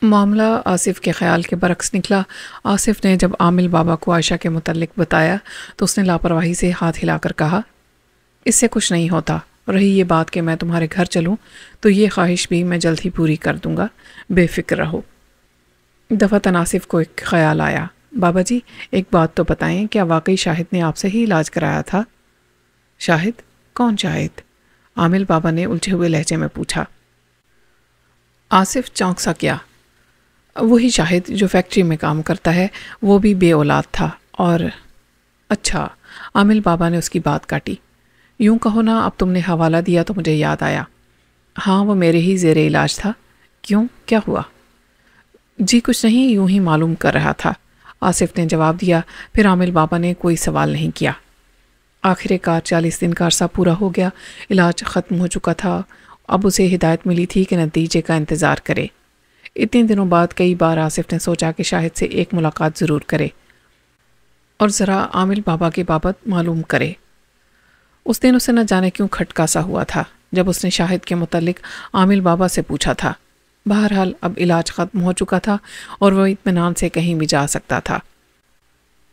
معاملہ آصف کے خیال کے برعکس نکلا۔ آصف نے جب عامل بابا کو عائشہ کے متعلق بتایا تو اس نے لاپرواہی سے ہاتھ ہلا کر کہا، اس سے کچھ نہیں ہوتا۔ رہی یہ بات کہ میں تمہارے گھر چلوں تو یہ خواہش بھی میں جلد ہی پوری کر دوں گا، بے فکر رہو۔ دفعتاً آصف کو ایک خیال آیا، بابا جی ایک بات تو بتائیں، کیا واقعی شاہد نے آپ سے ہی علاج کرایا تھا؟ شاہد؟ کون شاہد؟ عامل بابا نے الجھے ہوئے لہجے میں پوچھا۔ آصف چونک سا کیا، وہی شاہد جو فیکٹری میں کام کرتا ہے، وہ بھی بے اولاد تھا اور… اچھا، عامل بابا نے اس کی بات کاٹی۔ یوں کہو نا، اب تم نے حوالہ دیا تو مجھے یاد آیا۔ ہاں، وہ میرے ہی زیر علاج تھا۔ کیوں، کیا ہوا؟ جی کچھ نہیں، یوں ہی معلوم کر رہا تھا، آصف نے جواب دیا۔ پھر عامل بابا نے کوئی سوال نہیں کیا۔ آخر کار 40 دن کا عرصہ پورا ہو گیا، علاج ختم ہو چکا تھا۔ اب اسے ہدایت ملی تھی کہ نتیجے کا انتظار کرے۔ اتنے دنوں بعد کئی بار آصف نے سوچا کہ شاہد سے ایک ملاقات ضرور کرے اور ذرا عامل بابا کے بابت معلوم کرے۔ اس دن اسے نہ جانے کیوں کھٹکا سا ہوا تھا جب اس نے شاہد کے متعلق عامل بابا سے پوچھا تھا۔ بہرحال اب علاج ختم ہو چکا تھا اور وہ اطمینان سے کہیں بھی جا سکتا تھا۔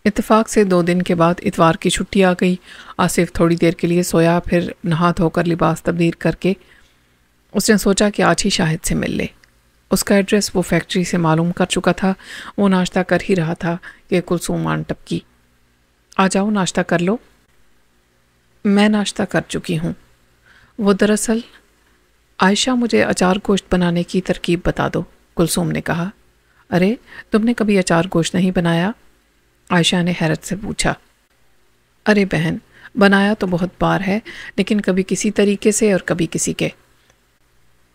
اتفاق سے 2 دن کے بعد اتوار کی چھٹی آ گئی۔ آصف تھوڑی دیر کے لیے سویا، پھر نہا دھو کر لباس تبدیل کر کے اس نے سوچا کہ آج ہی شاہد سے مل لے۔ اس کا ایڈریس وہ فیکٹری سے معلوم کر چکا تھا۔ وہ ناشتہ کر ہی رہا تھا کہ کلثوم آن ٹپکی۔ آ جاؤ ناشتہ کر لو۔ میں ناشتہ کر چکی ہوں۔ وہ دراصل… عائشہ مجھے اچار گوشت بنانے کی ترکیب بتا دو، کلثوم نے کہا۔ ارے تم نے کبھی اچار گوشت نہیں بنایا؟ عائشہ نے حیرت سے پوچھا۔ ارے بہن، بنایا تو بہت بار ہے، لیکن کبھی کسی طریقے سے اور کبھی کسی کے،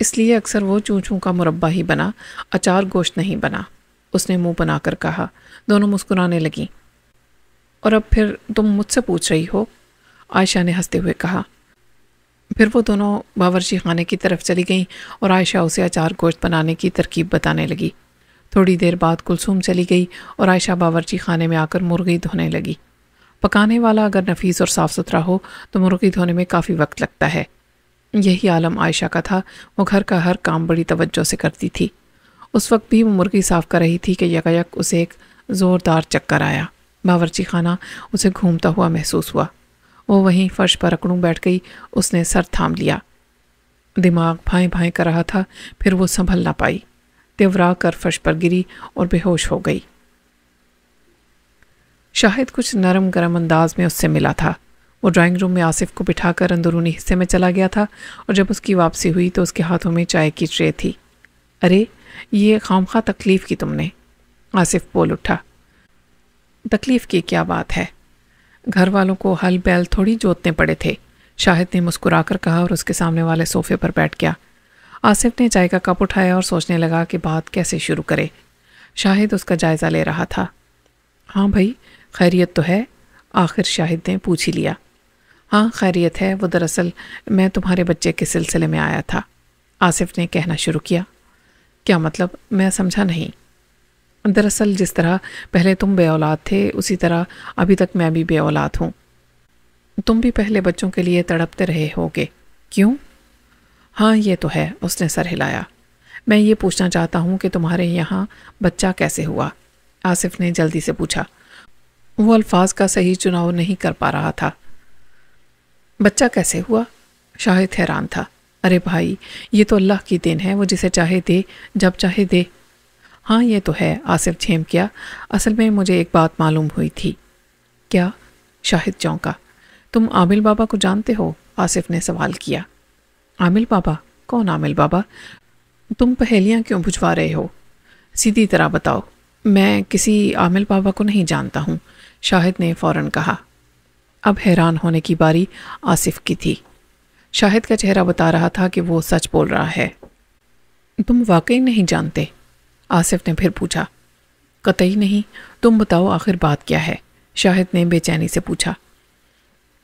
اس لیے اکثر وہ چوں چوں کا مربع ہی بنا، اچار گوشت نہیں بنا، اس نے منہ بنا کر کہا۔ دونوں مسکرانے لگیں۔ اور اب پھر تم مجھ سے پوچھ رہی ہو؟ عائشہ نے ہنستے ہوئے کہا۔ پھر وہ دونوں باورچی خانے کی طرف چلی گئیں اور عائشہ اسے اچار گوشت بنانے کی ترکیب بتانے لگی۔ تھوڑی دیر بعد کلثوم چلی گئی اور عائشہ باورچی خانے میں آ کر مرغی دھونے لگی۔ پکانے والا اگر نفیس اور صاف ستھرا ہو تو مرغی دھونے میں کافی وقت لگتا ہے۔ یہی عالم عائشہ کا تھا۔ وہ گھر کا ہر کام بڑی توجہ سے کرتی تھی۔ اس وقت بھی وہ مرغی صاف کر رہی تھی کہ یکایک اسے ایک زوردار چکر آیا۔ باورچی خانہ اسے گھومتا ہوا محسوس ہوا۔ وہ وہیں فرش پر اکڑوں بیٹھ گئی۔ اس نے سر تھام لیا، دماغ بھائیں بھائیں کر رہا تھا۔ پھر وہ سنبھل نہ پائی، تیورا کر فرش پر گری اور بے ہوش ہو گئی۔ شاہد کچھ نرم گرم انداز میں اس سے ملا تھا۔ وہ ڈرائنگ روم میں آصف کو بٹھا کر اندرونی حصے میں چلا گیا تھا اور جب اس کی واپسی ہوئی تو اس کے ہاتھوں میں چائے کی ٹرے تھی۔ ارے یہ خامخواہ تکلیف کی تم نے، آصف بول اٹھا۔ تکلیف کی کیا بات ہے؟ گھر والوں کو ہل بیل تھوڑی جوتنے پڑے تھے، شاہد نے مسکرا کر کہا اور اس کے سامنے والے صوفے پر بیٹھ گیا۔ آصف نے چائے کا کپ اٹھایا اور سوچنے لگا کہ بات کیسے شروع کرے۔ شاہد اس کا جائزہ لے رہا تھا۔ ہاں بھائی، خیریت تو ہے؟ آخر شاہد نے پوچھ ہی لیا۔ ہاں خیریت ہے، وہ دراصل میں تمہارے بچے کے سلسلے میں آیا تھا، آصف نے کہنا شروع کیا۔ کیا مطلب؟ میں سمجھا نہیں۔ دراصل جس طرح پہلے تم بے اولاد تھے اسی طرح ابھی تک میں بھی بے اولاد ہوں۔ تم بھی پہلے بچوں کے لیے تڑپتے رہے ہوگے، کیوں؟ ہاں یہ تو ہے، اس نے سر ہلایا۔ میں یہ پوچھنا چاہتا ہوں کہ تمہارے یہاں بچہ کیسے ہوا؟ آصف نے جلدی سے پوچھا۔ وہ الفاظ کا صحیح چناؤ نہیں کر پا رہا تھا۔ بچہ کیسے ہوا؟ شاہد حیران تھا۔ ارے بھائی، یہ تو اللہ کی دین ہے، وہ جسے چاہے دے، جب چاہے دے۔ ہاں یہ تو ہے، آصف جھیم کیا۔ اصل میں مجھے ایک بات معلوم ہوئی تھی۔ کیا؟ شاہد چونکا۔ تم عامل بابا کو جانتے ہو؟ آصف نے سوال کیا۔ عامل بابا؟ کون عامل بابا؟ تم پہیلیاں کیوں بجھوا رہے ہو؟ سیدھی طرح بتاؤ۔ میں کسی عامل بابا کو نہیں جانتا ہوں، شاہد نے فوراً کہا۔ اب حیران ہونے کی باری آصف کی تھی۔ شاہد کا چہرہ بتا رہا تھا کہ وہ سچ بول رہا ہے۔ تم واقعی نہیں جانتے؟ آصف نے پھر پوچھا۔ قطعی نہیں، تم بتاؤ آخر بات کیا ہے؟ شاہد نے بے چینی سے پوچھا۔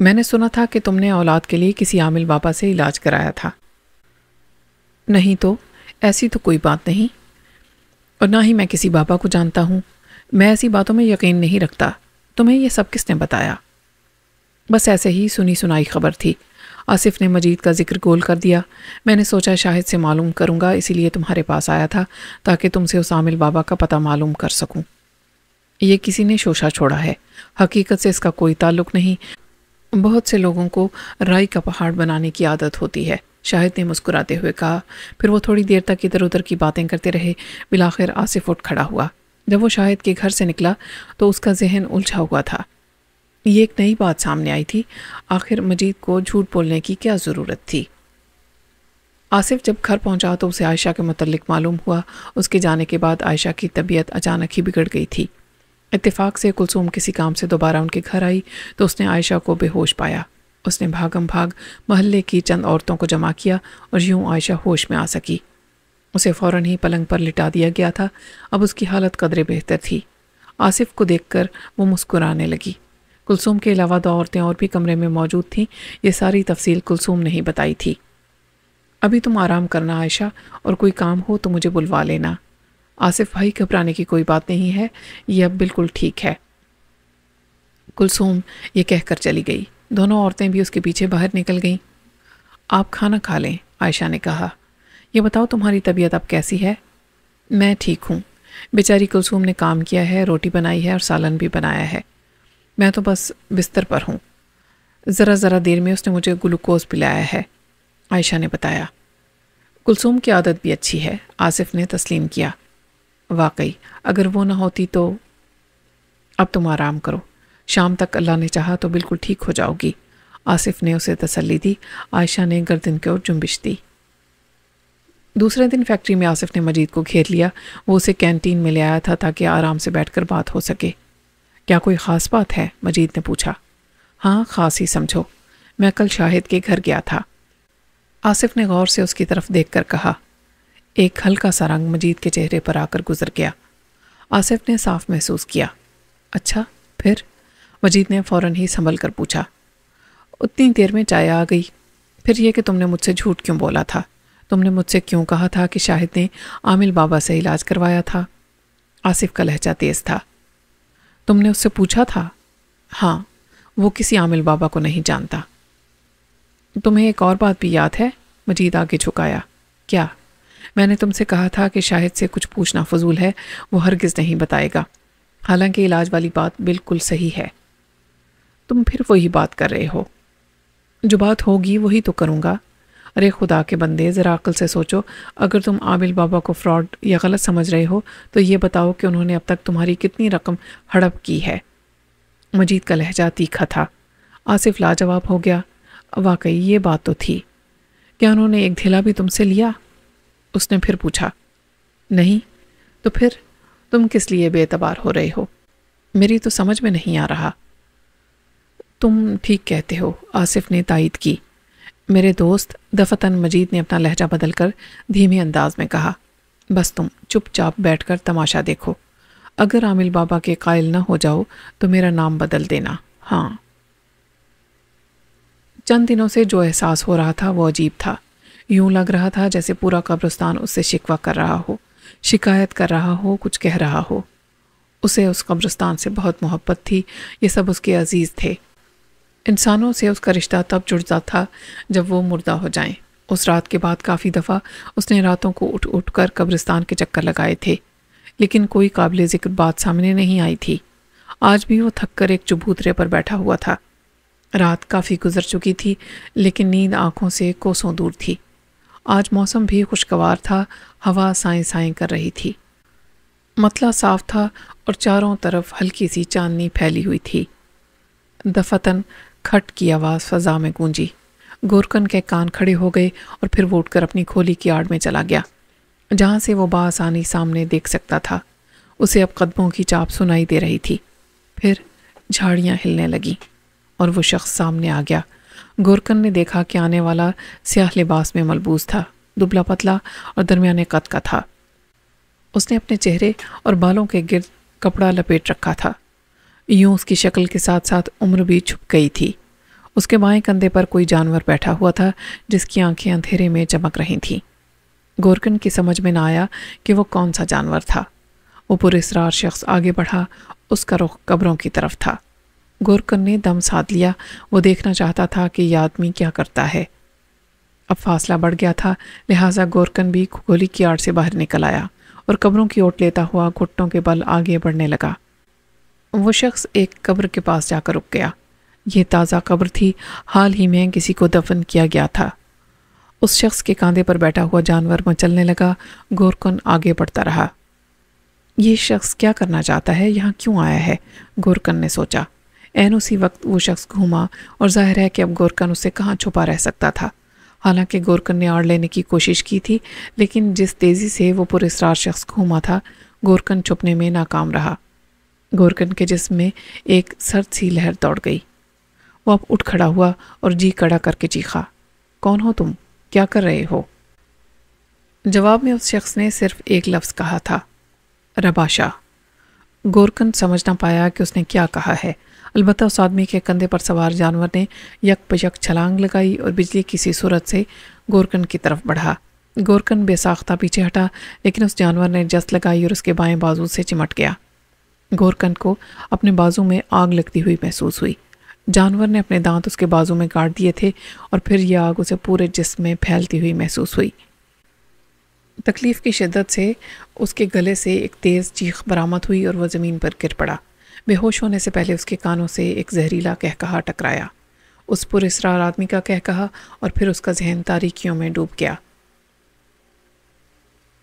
میں نے سنا تھا کہ تم نے اولاد کے لیے کسی عامل بابا سے علاج کرایا تھا۔ نہیں تو، ایسی تو کوئی بات نہیں، اور نہ ہی میں کسی بابا کو جانتا ہوں۔ میں ایسی باتوں میں یقین نہیں رکھتا۔ تمہیں یہ سب کس نے بتایا؟ بس ایسے ہی سنی سنائی خبر تھی، آصف نے مجید کا ذکر گول کر دیا۔ میں نے سوچا شاہد سے معلوم کروں گا، اسی لیے تمہارے پاس آیا تھا تاکہ تم سے اس عامل بابا کا پتہ معلوم کر سکوں۔ یہ کسی نے شوشہ چھوڑا ہے، حقیقت سے اس کا کوئی تعلق نہیں۔ بہت سے لوگوں کو رائی کا پہاڑ بنانے کی عادت ہوتی ہے، شاہد نے مسکراتے ہوئے کہا۔ پھر وہ تھوڑی دیر تک ادھر ادھر کی باتیں کرتے رہے۔ بالآخر آصف اٹھ کھڑا ہوا۔ جب وہ شاہد کے گھر سے نکلا تو اس کا ذہن الجھا ہوا تھا۔ یہ ایک نئی بات سامنے آئی تھی، آخر مجید کو جھوٹ بولنے کی کیا ضرورت تھی؟ آصف جب گھر پہنچا تو اسے عائشہ کے متعلق معلوم ہوا۔ اس کے جانے کے بعد عائشہ کی طبیعت اچانک ہی بگڑ گئی تھی۔ اتفاق سے کلثوم کسی کام سے دوبارہ ان کے گھر آئی تو اس نے عائشہ کو بے ہوش پایا۔ اس نے بھاگم بھاگ محلے کی چند عورتوں کو جمع کیا اور یوں عائشہ ہوش میں آ سکی۔ اسے فوراً ہی پلنگ پر لٹا دیا گیا تھا۔ اب اس کی حالت قدرے بہتر تھی۔ آصف کو دیکھ کر وہ مسکرانے لگی۔ کلثوم کے علاوہ 2 عورتیں اور بھی کمرے میں موجود تھیں۔ یہ ساری تفصیل کلثوم نے ہی بتائی تھی۔ ابھی تم آرام کرنا عائشہ، اور کوئی کام ہو تو مجھے بلوا لینا۔ آصف بھائی، گھبرانے کی کوئی بات نہیں ہے، یہ اب بالکل ٹھیک ہے۔ کلثوم یہ کہہ کر چلی گئی۔ دونوں عورتیں بھی اس کے پیچھے باہر نکل گئیں۔ آپ کھانا کھا لیں، عائشہ نے کہا۔ یہ بتاؤ تمہاری طبیعت اب کیسی ہے؟ میں ٹھیک ہوں۔ بیچاری کلثوم نے کام کیا ہے، روٹی بنائی ہے اور سالن بھی بنایا ہے۔ میں تو بس بستر پر ہوں۔ ذرا دیر میں اس نے مجھے گلوکوز پلایا ہے، عائشہ نے بتایا۔ کلثوم کی عادت بھی اچھی ہے، آصف نے تسلیم کیا۔ واقعی اگر وہ نہ ہوتی تو… اب تم آرام کرو، شام تک اللہ نے چاہا تو بالکل ٹھیک ہو جاؤ گی، آصف نے اسے تسلی دی۔ عائشہ نے گردن کی اور جنبش دی۔ دوسرے دن فیکٹری میں آصف نے مجید کو گھیر لیا۔ وہ اسے کینٹین میں لے آیا تھا تاکہ آرام سے بیٹھ کر بات ہو سکے۔ کیا کوئی خاص بات ہے؟ مجید نے پوچھا۔ ہاں، خاص ہی سمجھو، میں کل شاہد کے گھر گیا تھا۔ آصف نے غور سے اس کی طرف دیکھ کر کہا۔ ایک ہلکا سا رنگ مجید کے چہرے پر آ کر گزر گیا۔ آصف نے صاف محسوس کیا۔ اچھا، پھر؟ مجید نے فوراً ہی سنبھل کر پوچھا۔ اتنی دیر میں چائے آ گئی۔ پھر یہ کہ تم نے مجھ سے جھوٹ کیوں بولا تھا؟ تم نے مجھ سے کیوں کہا تھا کہ شاہد نے عامل بابا سے علاج کروایا تھا؟ آصف کا لہجہ تیز تھا۔ تم نے اس سے پوچھا تھا؟ ہاں، وہ کسی عامل بابا کو نہیں جانتا۔ تمہیں ایک اور بات بھی یاد ہے؟ مجید آگے جھکایا۔ کیا؟ میں نے تم سے کہا تھا کہ شاہد سے کچھ پوچھنا فضول ہے، وہ ہرگز نہیں بتائے گا، حالانکہ علاج والی بات بالکل صحیح ہے۔ تم پھر وہی بات کر رہے ہو۔ جو بات ہوگی وہی تو کروں گا۔ ارے خدا کے بندے، ذرا عقل سے سوچو، اگر تم عامل بابا کو فراڈ یا غلط سمجھ رہے ہو تو یہ بتاؤ کہ انہوں نے اب تک تمہاری کتنی رقم ہڑپ کی ہے؟ مجید کا لہجہ تیکھا تھا۔ آصف لاجواب ہو گیا۔ واقعی یہ بات تو تھی۔ کیا انہوں نے ایک دھیلا بھی تم سے لیا؟ اس نے پھر پوچھا۔ نہیں، تو پھر تم کس لیے بے اعتبار ہو رہے ہو؟ میری تو سمجھ میں نہیں آ رہا۔ تم ٹھیک کہتے ہو، آصف نے تائید کی۔ میرے دوست، دفعتاً مجید نے اپنا لہجہ بدل کر دھیمے انداز میں کہا، بس تم چپ چاپ بیٹھ کر تماشا دیکھو۔ اگر عامل بابا کے قائل نہ ہو جاؤ تو میرا نام بدل دینا۔ ہاں۔ چند دنوں سے جو احساس ہو رہا تھا وہ عجیب تھا۔ یوں لگ رہا تھا جیسے پورا قبرستان اس سے شکوہ کر رہا ہو، شکایت کر رہا ہو، کچھ کہہ رہا ہو۔ اسے اس قبرستان سے بہت محبت تھی، یہ سب اس کے عزیز تھے۔ انسانوں سے اس کا رشتہ تب جڑتا تھا جب وہ مردہ ہو جائیں۔ اس رات کے بعد کافی دفعہ اس نے راتوں کو اٹھ اٹھ کر قبرستان کے چکر لگائے تھے، لیکن کوئی قابل ذکر بات سامنے نہیں آئی تھی۔ آج بھی وہ تھک کر ایک چبوترے پر بیٹھا ہوا تھا۔ رات کافی گزر چکی تھی، لیکن نیند آنکھوں سے کوسوں دور تھی۔ آج موسم بھی خوشگوار تھا، ہوا سائیں سائیں کر رہی تھی۔ مطلع صاف تھا اور چاروں طرف ہلکی سی چاندنی پھیلی ہوئی تھی۔ دفعتاً کھٹ کی آواز فضا میں گونجی۔ گورکن کے کان کھڑے ہو گئے اور پھر وہ اٹھ کر اپنی کھولی کی آڑ میں چلا گیا، جہاں سے وہ بآسانی سامنے دیکھ سکتا تھا۔ اسے اب قدموں کی چاپ سنائی دے رہی تھی۔ پھر جھاڑیاں ہلنے لگیں اور وہ شخص سامنے آ گیا۔ گورکن نے دیکھا کہ آنے والا سیاہ لباس میں ملبوس تھا، دبلا پتلا اور درمیانے قد کا تھا۔ اس نے اپنے چہرے اور بالوں کے گرد کپڑا لپیٹ رکھا تھا، یوں اس کی شکل کے ساتھ ساتھ عمر بھی چھپ گئی تھی۔ اس کے بائیں کندھے پر کوئی جانور بیٹھا ہوا تھا جس کی آنکھیں اندھیرے میں چمک رہی تھیں۔ گورکن کی سمجھ میں نہ آیا کہ وہ کون سا جانور تھا۔ وہ پراسرار شخص آگے بڑھا، اس کا رخ قبروں کی طرف تھا۔ گورکن نے دم ساتھ لیا. وہ دیکھنا چاہتا تھا کہ یہ آدمی کیا کرتا ہے. اب فاصلہ بڑھ گیا تھا، لہٰذا گورکن بھی کھولی کی آڑ سے باہر نکل آیا اور قبروں کی اوٹ لیتا ہوا گھٹنوں کے بل آگے بڑھنے لگا. وہ شخص ایک قبر کے پاس جا کر رک گیا. یہ تازہ قبر تھی، حال ہی میں کسی کو دفن کیا گیا تھا. اس شخص کے کاندھے پر بیٹھا ہوا جانور مچلنے لگا. گورکن آگے بڑھتا رہا. یہ شخص کیا کرنا چاہتا ہے، یہاں کیوں آیا ہے؟ گورکن نے سوچا. عین اسی وقت وہ شخص گھوما اور ظاہر ہے کہ اب گورکن اسے کہاں چھپا رہ سکتا تھا. حالانکہ گورکن نے آڑ لینے کی کوشش کی تھی، لیکن جس تیزی سے وہ پر اسرار شخص گھوما تھا، گورکن چھپنے میں ناکام رہا. گورکن کے جسم میں ایک سرد سی لہر دوڑ گئی. وہ اب اٹھ کھڑا ہوا اور جی کڑا کر کے چیخا. کون ہو تم؟ کیا کر رہے ہو؟ جواب میں اس شخص نے صرف ایک لفظ کہا تھا، رباشا. گورکن سمجھ نہ پایا کہ اس نے کیا کہا ہے. البتہ اس آدمی کے کندھے پر سوار جانور نے یک بیک چھلانگ لگائی اور بجلی کی سی صورت سے گورکن کی طرف بڑھا. گورکن بے ساختہ پیچھے ہٹا، لیکن اس جانور نے جست لگائی اور اس کے بائیں بازو سے چمٹ گیا. گورکن کو اپنے بازو میں آگ لگتی ہوئی محسوس ہوئی. جانور نے اپنے دانت اس کے بازو میں گاڑ دیے تھے اور پھر یہ آگ اسے پورے جسم میں پھیلتی ہوئی محسوس ہوئی. تکلیف کی شدت سے اس کے گلے سے ایک تیز چیخ برآمد ہوئی اور وہ زمین پر گر پڑا. بے ہوش ہونے سے پہلے اس کے کانوں سے ایک زہریلا قہقہا ٹکرایا. اس پر اسرار آدمی کا قہقہا، اور پھر اس کا ذہن تاریکیوں میں ڈوب گیا.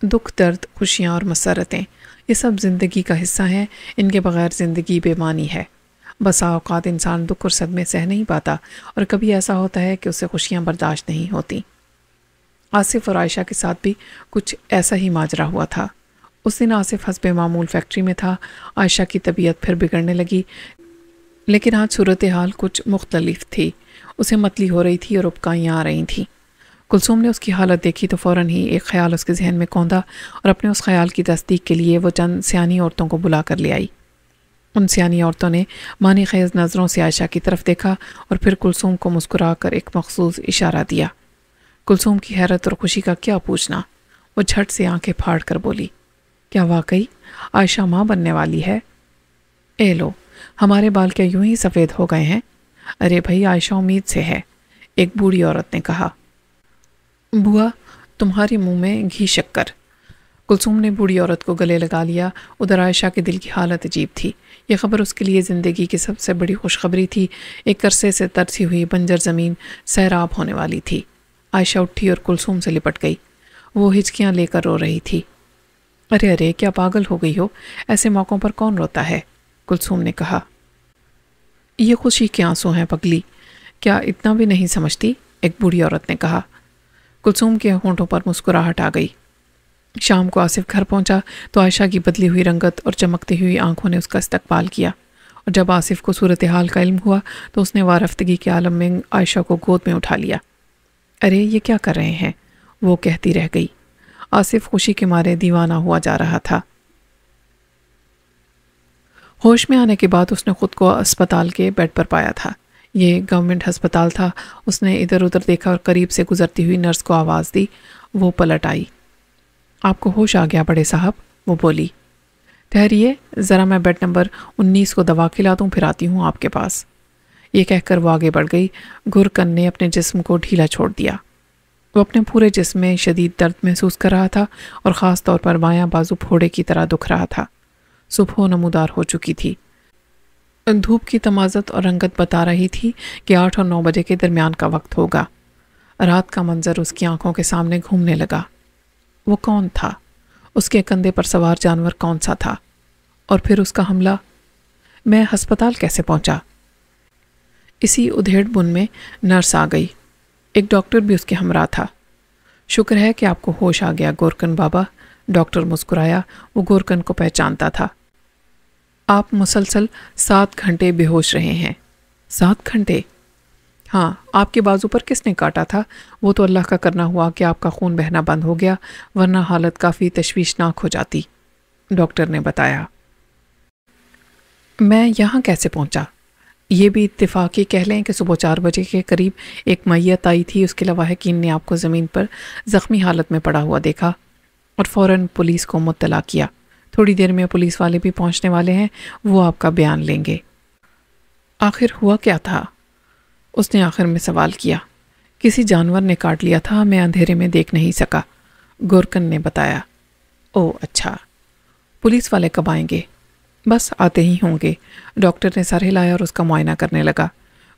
دکھ، درد، خوشیاں اور مسرتیں، یہ سب زندگی کا حصہ ہیں. ان کے بغیر زندگی بے معنی ہے. بسا اوقات انسان دکھ اور صدمے سہ نہیں پاتا، اور کبھی ایسا ہوتا ہے کہ اسے خوشیاں برداشت نہیں ہوتی. آصف اور عائشہ کے ساتھ بھی کچھ ایسا ہی ماجرا ہوا تھا. اس دن آصف حسب معمول فیکٹری میں تھا. عائشہ کی طبیعت پھر بگڑنے لگی، لیکن آج صورتحال کچھ مختلف تھی. اسے متلی ہو رہی تھی اور ابکائیاں آ رہی تھیں. کلثوم نے اس کی حالت دیکھی تو فوراً ہی ایک خیال اس کے ذہن میں کوندا، اور اپنے اس خیال کی تصدیق کے لیے وہ چند سیانی عورتوں کو بلا کر لے آئی. ان سیانی عورتوں نے معنی خیز نظروں سے عائشہ کی طرف دیکھا اور پھر کلثوم کو مسکرا کر ایک مخصوص اشارہ دیا. کلثوم کی حیرت اور خوشی کا کیا پوچھنا. وہ جھٹ سے آنکھیں پھاڑ کر بولی، کیا واقعی عائشہ ماں بننے والی ہے؟ اے لو، ہمارے بال کیا یوں ہی سفید ہو گئے ہیں؟ ارے بھائی، عائشہ امید سے ہے، ایک بوڑھی عورت نے کہا. بوا، تمہارے منہ میں گھی شکر. کلثوم نے بوڑھی عورت کو گلے لگا لیا. ادھر عائشہ کے دل کی حالت عجیب تھی. یہ خبر اس کے لیے زندگی کی سب سے بڑی خوشخبری تھی. ایک عرصے سے ترسی ہوئی بنجر زمین سیراب ہونے والی تھی. عائشہ اٹھی اور کلثوم سے لپٹ گئی. وہ ہچکیاں لے کر رو رہی تھی. ارے ارے، کیا پاگل ہو گئی ہو؟ ایسے موقعوں پر کون روتا ہے؟ کلثوم نے کہا. یہ خوشی کے آنسو ہیں پگلی، کیا اتنا بھی نہیں سمجھتی؟ ایک بوڑھی عورت نے کہا. کلثوم کے ہونٹوں پر مسکراہٹ آ گئی. شام کو آصف گھر پہنچا تو عائشہ کی بدلی ہوئی رنگت اور چمکتی ہوئی آنکھوں نے اس کا استقبال کیا، اور جب آصف کو صورتحال کا علم ہوا تو اس نے وارفتگی کے عالم میں عائشہ کو گود میں اٹھا لیا. ارے یہ کیا کر رہے ہیں؟ وہ کہتی رہ گئی. آصف خوشی کے مارے دیوانہ ہوا جا رہا تھا. ہوش میں آنے کے بعد اس نے خود کو اسپتال کے بیڈ پر پایا تھا. یہ گورنمنٹ ہسپتال تھا. اس نے ادھر ادھر دیکھا اور قریب سے گزرتی ہوئی نرس کو آواز دی. وہ پلٹ آئی. آپ کو ہوش آ گیا بڑے صاحب؟ وہ بولی. ٹھہریے ذرا، میں بیڈ نمبر 19 کو دوا کھلا دوں، پھر آتی ہوں آپ کے پاس. یہ کہہ کر وہ آگے بڑھ گئی. گورکن نے اپنے جسم کو ڈھیلا چھوڑ دیا. وہ اپنے پورے جسم میں شدید درد محسوس کر رہا تھا اور خاص طور پر بایاں بازو پھوڑے کی طرح دکھ رہا تھا. صبح نمودار ہو چکی تھی. دھوپ کی تمازت اور رنگت بتا رہی تھی کہ 8 اور 9 بجے کے درمیان کا وقت ہوگا. رات کا منظر اس کی آنکھوں کے سامنے گھومنے لگا. وہ کون تھا؟ اس کے کندھے پر سوار جانور کون سا تھا؟ اور پھر اس کا حملہ؟ میں ہسپتال کیسے پہنچا؟ اسی ادھیڑ بن میں نرس آ گئی. ایک ڈاکٹر بھی اس کے ہمراہ تھا. شکر ہے کہ آپ کو ہوش آ گیا گورکن بابا. ڈاکٹر مسکرایا. وہ گورکن کو پہچانتا تھا. آپ مسلسل 7 گھنٹے بے ہوش رہے ہیں. 7 گھنٹے؟ ہاں. آپ کے بازو پر کس نے کاٹا تھا؟ وہ تو اللہ کا کرنا ہوا کہ آپ کا خون بہنا بند ہو گیا، ورنہ حالت کافی تشویشناک ہو جاتی، ڈاکٹر نے بتایا. میں یہاں کیسے پہنچا؟ یہ بھی اتفاقی کہہ لیں کہ صبح 4 بجے کے قریب ایک میت آئی تھی. اس کے لواحقین نے آپ کو زمین پر زخمی حالت میں پڑا ہوا دیکھا اور فوراً پولیس کو مطلع کیا. تھوڑی دیر میں پولیس والے بھی پہنچنے والے ہیں، وہ آپ کا بیان لیں گے. آخر ہوا کیا تھا؟ اس نے آخر میں سوال کیا۔ کسی جانور نے کاٹ لیا تھا، میں اندھیرے میں دیکھ نہیں سکا، گورکن نے بتایا۔ او اچھا، پولیس والے کب آئیں گے؟ بس آتے ہی ہوں گے۔ ڈاکٹر نے سر ہلایا اور اس کا معائنہ کرنے لگا۔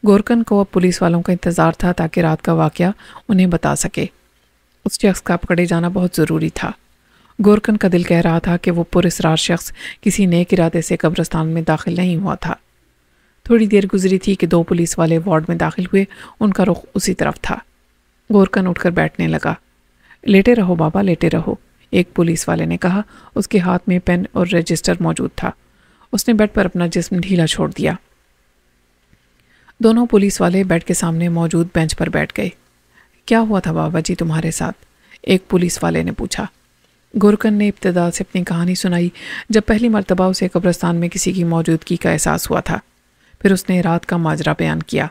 گورکن کو اب پولیس والوں کا انتظار تھا تاکہ رات کا واقعہ انہیں بتا سکے۔ اس شخص کا پکڑے جانا بہت ضروری تھا۔ گورکن کا دل کہہ رہا تھا کہ وہ پراسرار شخص کسی نیک ارادے سے قبرستان میں داخل نہیں ہوا تھا۔ تھوڑی دیر گزری تھی کہ 2 پولیس والے وارڈ میں داخل ہوئے، ان کا رخ اسی طرف تھا۔ گورکن اٹھ کر بیٹھنے لگا۔ لیٹے رہو بابا، لیٹے رہو، ایک پولیس والے نے کہا۔ اس کے ہاتھ میں پین اور رجسٹر موجود تھا۔ اس نے بیڈ پر اپنا جسم ڈھیلا چھوڑ دیا۔ دونوں پولیس والے بیڈ کے سامنے موجود بینچ پر بیٹھ گئے۔ کیا ہوا تھا بابا جی تمہارے ساتھ؟ ایک پولیس والے نے پوچھا۔ گورکن نے ابتدا سے اپنی کہانی سنائی، جب پہلی مرتبہ اسے قبرستان میں کسی کی موجودگی کا احساس ہوا تھا۔ پھر اس نے رات کا ماجرا بیان کیا۔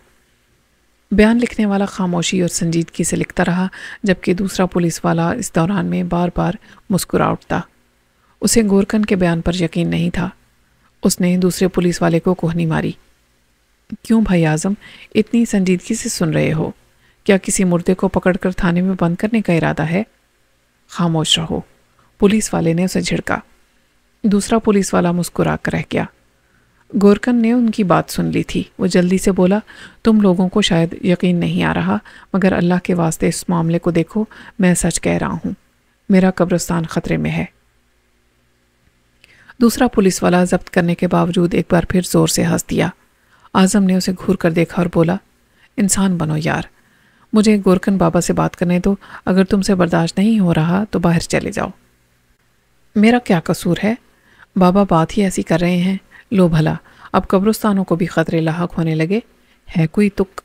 بیان لکھنے والا خاموشی اور سنجیدگی سے لکھتا رہا، جبکہ دوسرا پولیس والا اس دوران میں بار بار مسکرا اٹھتا۔ اسے گورکن کے بیان پر یقین نہیں تھا۔ اس نے دوسرے پولیس والے کو کوہنی ماری۔ کیوں بھائی اعظم اتنی سنجیدگی سے سن رہے ہو؟ کیا کسی مردے کو پکڑ کر تھانے میں بند کرنے کا ارادہ ہے؟ خاموش رہو، پولیس والے نے اسے جھڑکا۔ دوسرا پولیس والا مسکرا کر رہ گیا۔ گورکن نے ان کی بات سن لی تھی۔ وہ جلدی سے بولا، تم لوگوں کو شاید یقین نہیں آ رہا، مگر اللہ کے واسطے اس معاملے کو دیکھو، میں سچ کہہ رہا ہوں، میرا قبرستان خطرے میں ہے۔ دوسرا پولیس والا ضبط کرنے کے باوجود ایک بار پھر زور سے ہنس دیا۔ اعظم نے اسے گھور کر دیکھا اور بولا، انسان بنو یار، مجھے گورکن بابا سے بات کرنے دو، اگر تم سے برداشت نہیں ہو رہا تو باہر چلے جاؤ۔ میرا کیا قصور ہے؟ بابا بات ہی ایسی کر رہے ہیں، لو بھلا اب قبرستانوں کو بھی خطرے لاحق ہونے لگے، ہے کوئی تک؟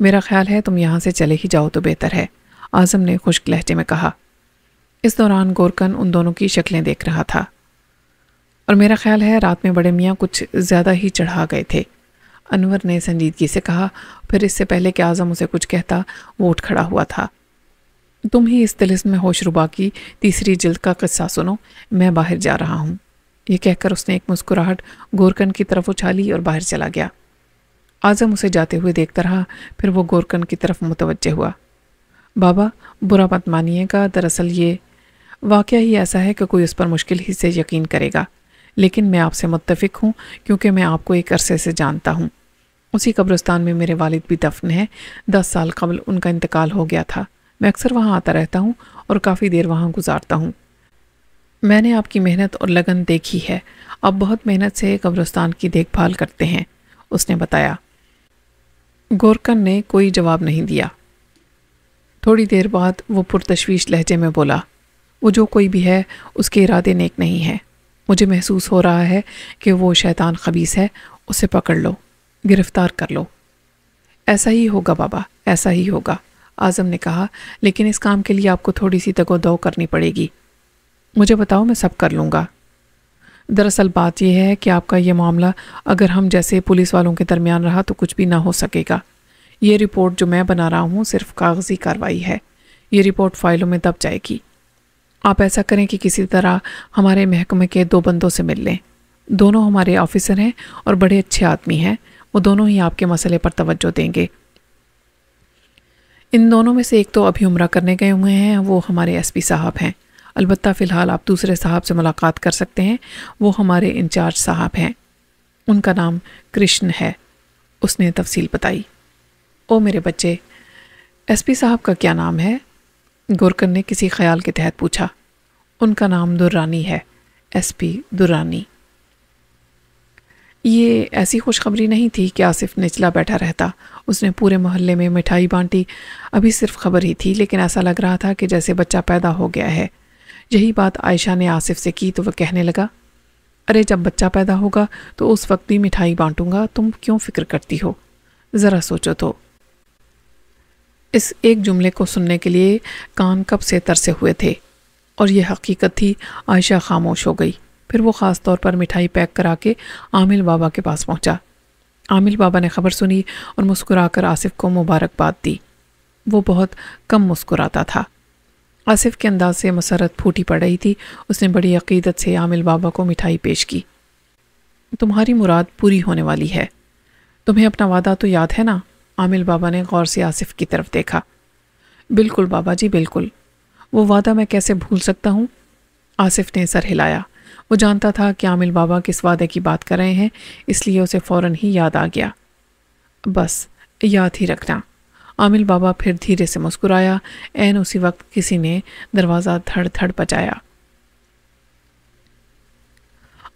میرا خیال ہے تم یہاں سے چلے ہی جاؤ تو بہتر ہے، اعظم نے خشک لہجے میں کہا۔ اس دوران گورکن ان دونوں کی شکلیں دیکھ رہا تھا، اور میرا خیال ہے رات میں بڑے میاں کچھ زیادہ ہی چڑھا گئے تھے، انور نے سنجیدگی سے کہا۔ پھر اس سے پہلے کہ اعظم اسے کچھ کہتا، وہ اٹھ کھڑا ہوا تھا۔ تم ہی اس طلسم میں ہوش ربا کی 3 جلد کا قصہ سنو، میں باہر جا رہا ہوں۔ یہ کہہ کر اس نے ایک مسکراہٹ گورکن کی طرف اچھالی اور باہر چلا گیا۔ اعظم اسے جاتے ہوئے دیکھتا رہا، پھر وہ گورکن کی طرف متوجہ ہوا۔ بابا برا مت مانیے گا، دراصل یہ واقعہ ہی ایسا ہے کہ کوئی اس پر مشکل ہی سے یقین کرے گا، لیکن میں آپ سے متفق ہوں کیونکہ میں آپ کو ایک عرصے سے جانتا ہوں۔ اسی قبرستان میں میرے والد بھی دفن ہیں، 10 سال قبل ان کا انتقال ہو گیا تھا۔ میں اکثر وہاں آتا رہتا ہوں اور کافی دیر وہاں گزارتا ہوں۔ میں نے آپ کی محنت اور لگن دیکھی ہے، آپ بہت محنت سے قبرستان کی دیکھ بھال کرتے ہیں، اس نے بتایا۔ گورکن نے کوئی جواب نہیں دیا۔ تھوڑی دیر بعد وہ پرتشویش لہجے میں بولا، وہ جو کوئی بھی ہے اس کے ارادے نیک نہیں ہیں، مجھے محسوس ہو رہا ہے کہ وہ شیطان خبیث ہے، اسے پکڑ لو، گرفتار کر لو۔ ایسا ہی ہوگا بابا، ایسا ہی ہوگا، اعظم نے کہا، لیکن اس کام کے لیے آپ کو تھوڑی سی تگ و دو کرنی پڑے گی۔ مجھے بتاؤ، میں سب کر لوں گا۔ دراصل بات یہ ہے کہ آپ کا یہ معاملہ اگر ہم جیسے پولیس والوں کے درمیان رہا تو کچھ بھی نہ ہو سکے گا۔ یہ رپورٹ جو میں بنا رہا ہوں صرف کاغذی کارروائی ہے، یہ رپورٹ فائلوں میں دب جائے گی۔ آپ ایسا کریں کہ کسی طرح ہمارے محکمے کے 2 بندوں سے مل لیں، دونوں ہمارے آفیسر ہیں اور بڑے اچھے آدمی ہیں، وہ دونوں ہی آپ کے مسئلے پر توجہ دیں گے۔ ان دونوں میں سے ایک تو ابھی عمرہ کرنے گئے ہوئے ہیں، وہ ہمارے ایس پی صاحب ہیں، البتہ فی الحال آپ دوسرے صاحب سے ملاقات کر سکتے ہیں، وہ ہمارے انچارج صاحب ہیں، ان کا نام کرشن ہے، اس نے تفصیل بتائی۔ او میرے بچے، ایس پی صاحب کا کیا نام ہے؟ گورکن نے کسی خیال کے تحت پوچھا۔ ان کا نام درانی ہے، ایس پی درانی۔ یہ ایسی خوشخبری نہیں تھی کہ آصف نچلا بیٹھا رہتا، اس نے پورے محلے میں مٹھائی بانٹی، ابھی صرف خبر ہی تھی لیکن ایسا لگ رہا تھا کہ جیسے بچہ پیدا ہو گیا ہے۔ یہی بات عائشہ نے آصف سے کی تو وہ کہنے لگا، ارے جب بچہ پیدا ہوگا تو اس وقت بھی مٹھائی بانٹوں گا، تم کیوں فکر کرتی ہو؟ ذرا سوچو تو۔ اس ایک جملے کو سننے کے لیے کان کب سے ترسے ہوئے تھے، اور یہ حقیقت تھی۔ عائشہ خاموش ہو گئی، پھر وہ خاص طور پر مٹھائی پیک کرا کے عامل بابا کے پاس پہنچا۔ عامل بابا نے خبر سنی اور مسکرا کر آصف کو مبارکباد دی۔ وہ بہت کم مسکراتا تھا۔ آصف کے انداز سے مسرت پھوٹی پڑ رہی تھی، اس نے بڑی عقیدت سے عامل بابا کو مٹھائی پیش کی۔ تمہاری مراد پوری ہونے والی ہے، تمہیں اپنا وعدہ تو یاد ہے نا؟ عامل بابا نے غور سے آصف کی طرف دیکھا۔ بالکل بابا جی بالکل، وہ وعدہ میں کیسے بھول سکتا ہوں؟ آصف نے سر ہلایا۔ وہ جانتا تھا کہ عامل بابا کس وعدے کی بات کر رہے ہیں، اس لیے اسے فوراً ہی یاد آ گیا۔ بس یاد ہی رکھنا۔ عامل بابا پھر دھیرے سے مسکرایا۔ عین اسی وقت کسی نے دروازہ دھڑ دھڑ بجایا۔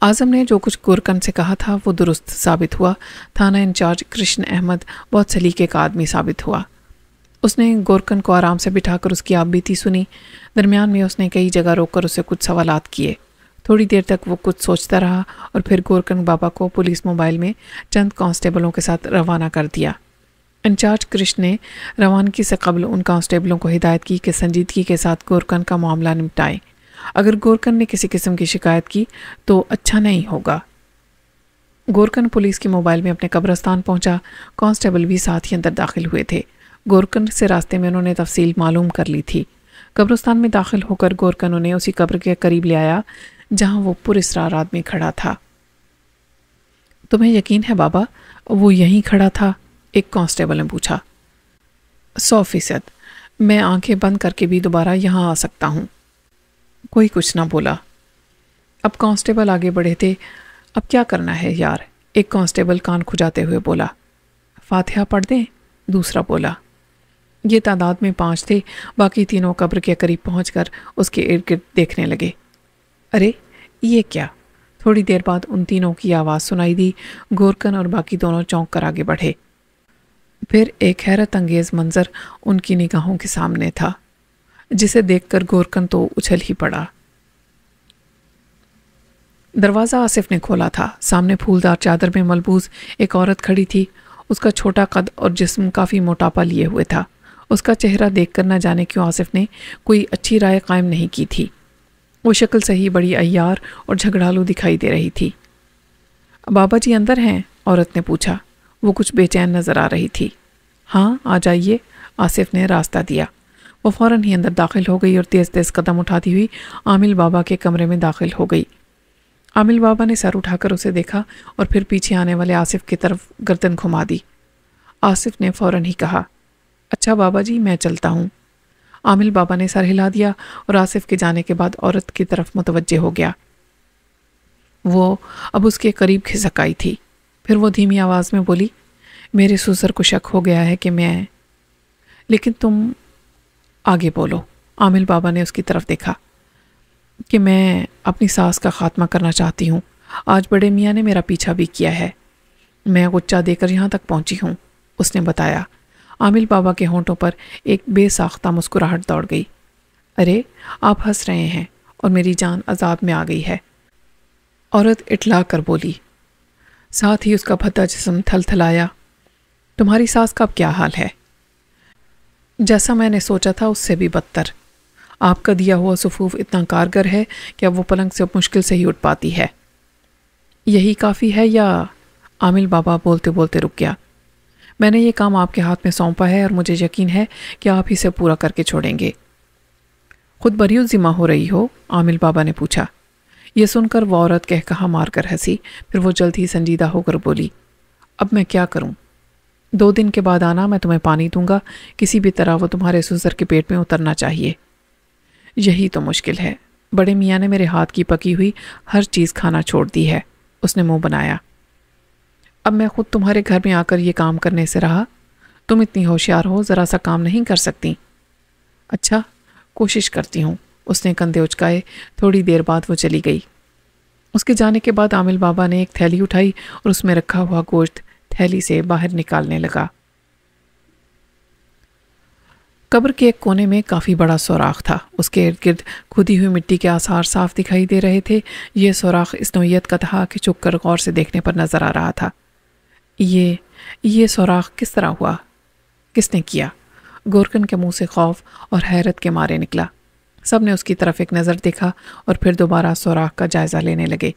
اعظم نے جو کچھ گورکن سے کہا تھا وہ درست ثابت ہوا۔ تھانہ انچارج کرشن احمد بہت سلیقے کا آدمی ثابت ہوا۔ اس نے گورکن کو آرام سے بٹھا کر اس کی آپ بیتی سنی۔ درمیان میں اس نے کئی جگہ روک کر اسے کچھ سوالات کیے۔ تھوڑی دیر تک وہ کچھ سوچتا رہا اور پھر گورکن بابا کو پولیس موبائل میں چند کانسٹیبلوں کے ساتھ روانہ کر دیا۔ انچارج کرشن نے روانگی سے قبل ان کانسٹیبلوں کو ہدایت کی کہ سنجیدگی کے ساتھ گورکن کا معاملہ نمٹائیں۔ اگر گورکن نے کسی قسم کی شکایت کی تو اچھا نہیں ہوگا۔ گورکن پولیس کی موبائل میں اپنے قبرستان پہنچا۔ کانسٹیبل بھی ساتھ ہی اندر داخل ہوئے تھے۔ گورکن سے راستے میں انہوں نے تفصیل معلوم کر لی تھی۔ قبرستان میں داخل ہو کر گورکن انہیں اسی قبر کے قریب لے آیا جہاں وہ پراسرار آدمی کھڑا تھا۔ تمہیں یقین ہے بابا وہ یہیں کھڑا تھا؟ ایک کانسٹیبل نے پوچھا۔ 100%، میں آنکھیں بند کر کے بھی دوبارہ یہاں آ سکتا ہوں۔ کوئی کچھ نہ بولا۔ اب کانسٹیبل آگے بڑھے تھے۔ اب کیا کرنا ہے یار؟ ایک کانسٹیبل کان کھجاتے ہوئے بولا۔ فاتحہ پڑھ دیں؟ دوسرا بولا۔ یہ تعداد میں 5 تھے۔ باقی تینوں قبر کے قریب پہنچ کر اس کے ارد گرد دیکھنے لگے۔ ارے یہ کیا؟ تھوڑی دیر بعد ان تینوں کی آواز سنائی دی۔ گورکن اور باقی دونوں چونک کر آگے بڑھے۔ پھر ایک حیرت انگیز منظر ان کی نگاہوں کے سامنے تھا جسے دیکھ کر گورکن تو اچھل ہی پڑا۔ دروازہ آصف نے کھولا تھا۔ سامنے پھولدار چادر میں ملبوس ایک عورت کھڑی تھی۔ اس کا چھوٹا قد اور جسم کافی موٹاپا لیے ہوئے تھا۔ اس کا چہرہ دیکھ کر نہ جانے کیوں آصف نے کوئی اچھی رائے قائم نہیں کی تھی۔ وہ شکل سے ہی بڑی عیار اور جھگڑالو دکھائی دے رہی تھی۔ بابا جی اندر ہیں؟ عورت نے پوچھا۔ وہ کچھ بے چین نظر آ رہی تھی۔ ہاں آ جائیے، آصف نے راستہ دیا۔ وہ فوراً ہی اندر داخل ہو گئی اور تیز تیز قدم اٹھاتی ہوئی عامل بابا کے کمرے میں داخل ہو گئی۔ عامل بابا نے سر اٹھا کر اسے دیکھا اور پھر پیچھے آنے والے آصف کی طرف گردن گھما دی۔ آصف نے فوراً ہی کہا، اچھا بابا جی میں چلتا ہوں۔ عامل بابا نے سر ہلا دیا اور آصف کے جانے کے بعد عورت کی طرف متوجہ ہو گیا۔ وہ اب اس کے قریب کھسک آئی تھی۔ پھر وہ دھیمی آواز میں بولی، میرے سسر کو شک ہو گیا ہے کہ میں، لیکن تم آگے بولو۔ عامل بابا نے اس کی طرف دیکھا کہ میں اپنی ساس کا خاتمہ کرنا چاہتی ہوں۔ آج بڑے میاں نے میرا پیچھا بھی کیا ہے۔ میں غچہ دے کر یہاں تک پہنچی ہوں، اس نے بتایا۔ عامل بابا کے ہونٹوں پر ایک بے ساختہ مسکراہٹ دوڑ گئی۔ ارے آپ ہنس رہے ہیں اور میری جان عذاب میں آ گئی ہے، عورت اٹلا کر بولی۔ ساتھ ہی اس کا بھدا جسم تھل تھلایا۔ تمہاری ساس کا اب کیا حال ہے؟ جیسا میں نے سوچا تھا اس سے بھی بدتر۔ آپ کا دیا ہوا سفوف اتنا کارگر ہے کہ اب وہ پلنگ سے مشکل سے ہی اٹھ پاتی ہے۔ یہی کافی ہے یا؟ عامل بابا بولتے بولتے رک گیا۔ میں نے یہ کام آپ کے ہاتھ میں سونپا ہے اور مجھے یقین ہے کہ آپ اسے پورا کر کے چھوڑیں گے۔ خود بریو ذمہ ہو رہی ہو؟ عامل بابا نے پوچھا۔ یہ سن کر وہ عورت کہا مار کر ہنسی، پھر وہ جلد ہی سنجیدہ ہو کر بولی، اب میں کیا کروں؟ 2 دن کے بعد آنا، میں تمہیں پانی دوں گا، کسی بھی طرح وہ تمہارے سسر کے پیٹ میں اترنا چاہیے۔ یہی تو مشکل ہے، بڑے میاں نے میرے ہاتھ کی پکی ہوئی ہر چیز کھانا چھوڑ دی ہے، اس نے منہ بنایا۔ اب میں خود تمہارے گھر میں آ کر یہ کام کرنے سے رہا؟ تم اتنی ہوشیار ہو، ذرا سا کام نہیں کر سکتی؟ اچھا کوشش کرتی ہوں، اس نے کندھے اچکائے۔ تھوڑی دیر بعد وہ چلی گئی۔ اس کے جانے کے بعد عامل بابا نے ایک تھیلی اٹھائی اور اس میں رکھا ہوا گوشت تھیلی سے باہر نکالنے لگا۔ قبر کے ایک کونے میں کافی بڑا سوراخ تھا۔ اس کے ارد گرد کھدی ہوئی مٹی کے آثار صاف دکھائی دے رہے تھے۔ یہ سوراخ اس نوعیت کا تھا کہ چک کر غور سے دیکھنے پر نظر آ رہا تھا۔ یہ سوراخ کس طرح ہوا؟ کس نے کیا؟ گورکن کے منہ سے خوف اور حیرت کے مارے نکلا۔ سب نے اس کی طرف ایک نظر دیکھا اور پھر دوبارہ سوراخ کا جائزہ لینے لگے۔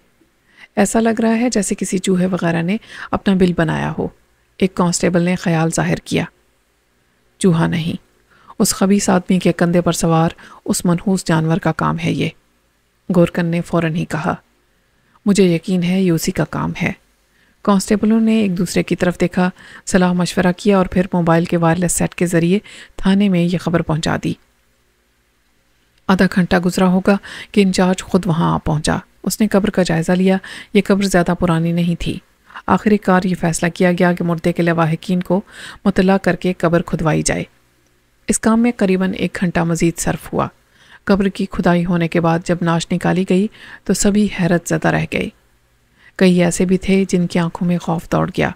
ایسا لگ رہا ہے جیسے کسی چوہے وغیرہ نے اپنا بل بنایا ہو، ایک کانسٹیبل نے خیال ظاہر کیا۔ چوہا نہیں، اس خبیث آدمی کے کندھے پر سوار اس منحوس جانور کا کام ہے یہ، گورکن نے فوراً ہی کہا۔ مجھے یقین ہے یہ اسی کا کام ہے۔ کانسٹیبلوں نے ایک دوسرے کی طرف دیکھا، صلاح مشورہ کیا اور پھر موبائل کے وائرلیس سیٹ کے ذریعے تھانے میں یہ خبر پہنچا دی۔ آدھا گھنٹہ گزرا ہوگا کہ انچارج خود وہاں آ پہنچا۔ اس نے قبر کا جائزہ لیا۔ یہ قبر زیادہ پرانی نہیں تھی۔ آخر کار یہ فیصلہ کیا گیا کہ مردے کے لواحقین کو مطلع کر کے قبر کھدوائی جائے۔ اس کام میں قریباً 1 گھنٹہ مزید صرف ہوا۔ قبر کی کھدائی ہونے کے بعد جب نعش نکالی گئی تو سبھی حیرت زدہ رہ گئے۔ کئی ایسے بھی تھے جن کی آنکھوں میں خوف دوڑ گیا۔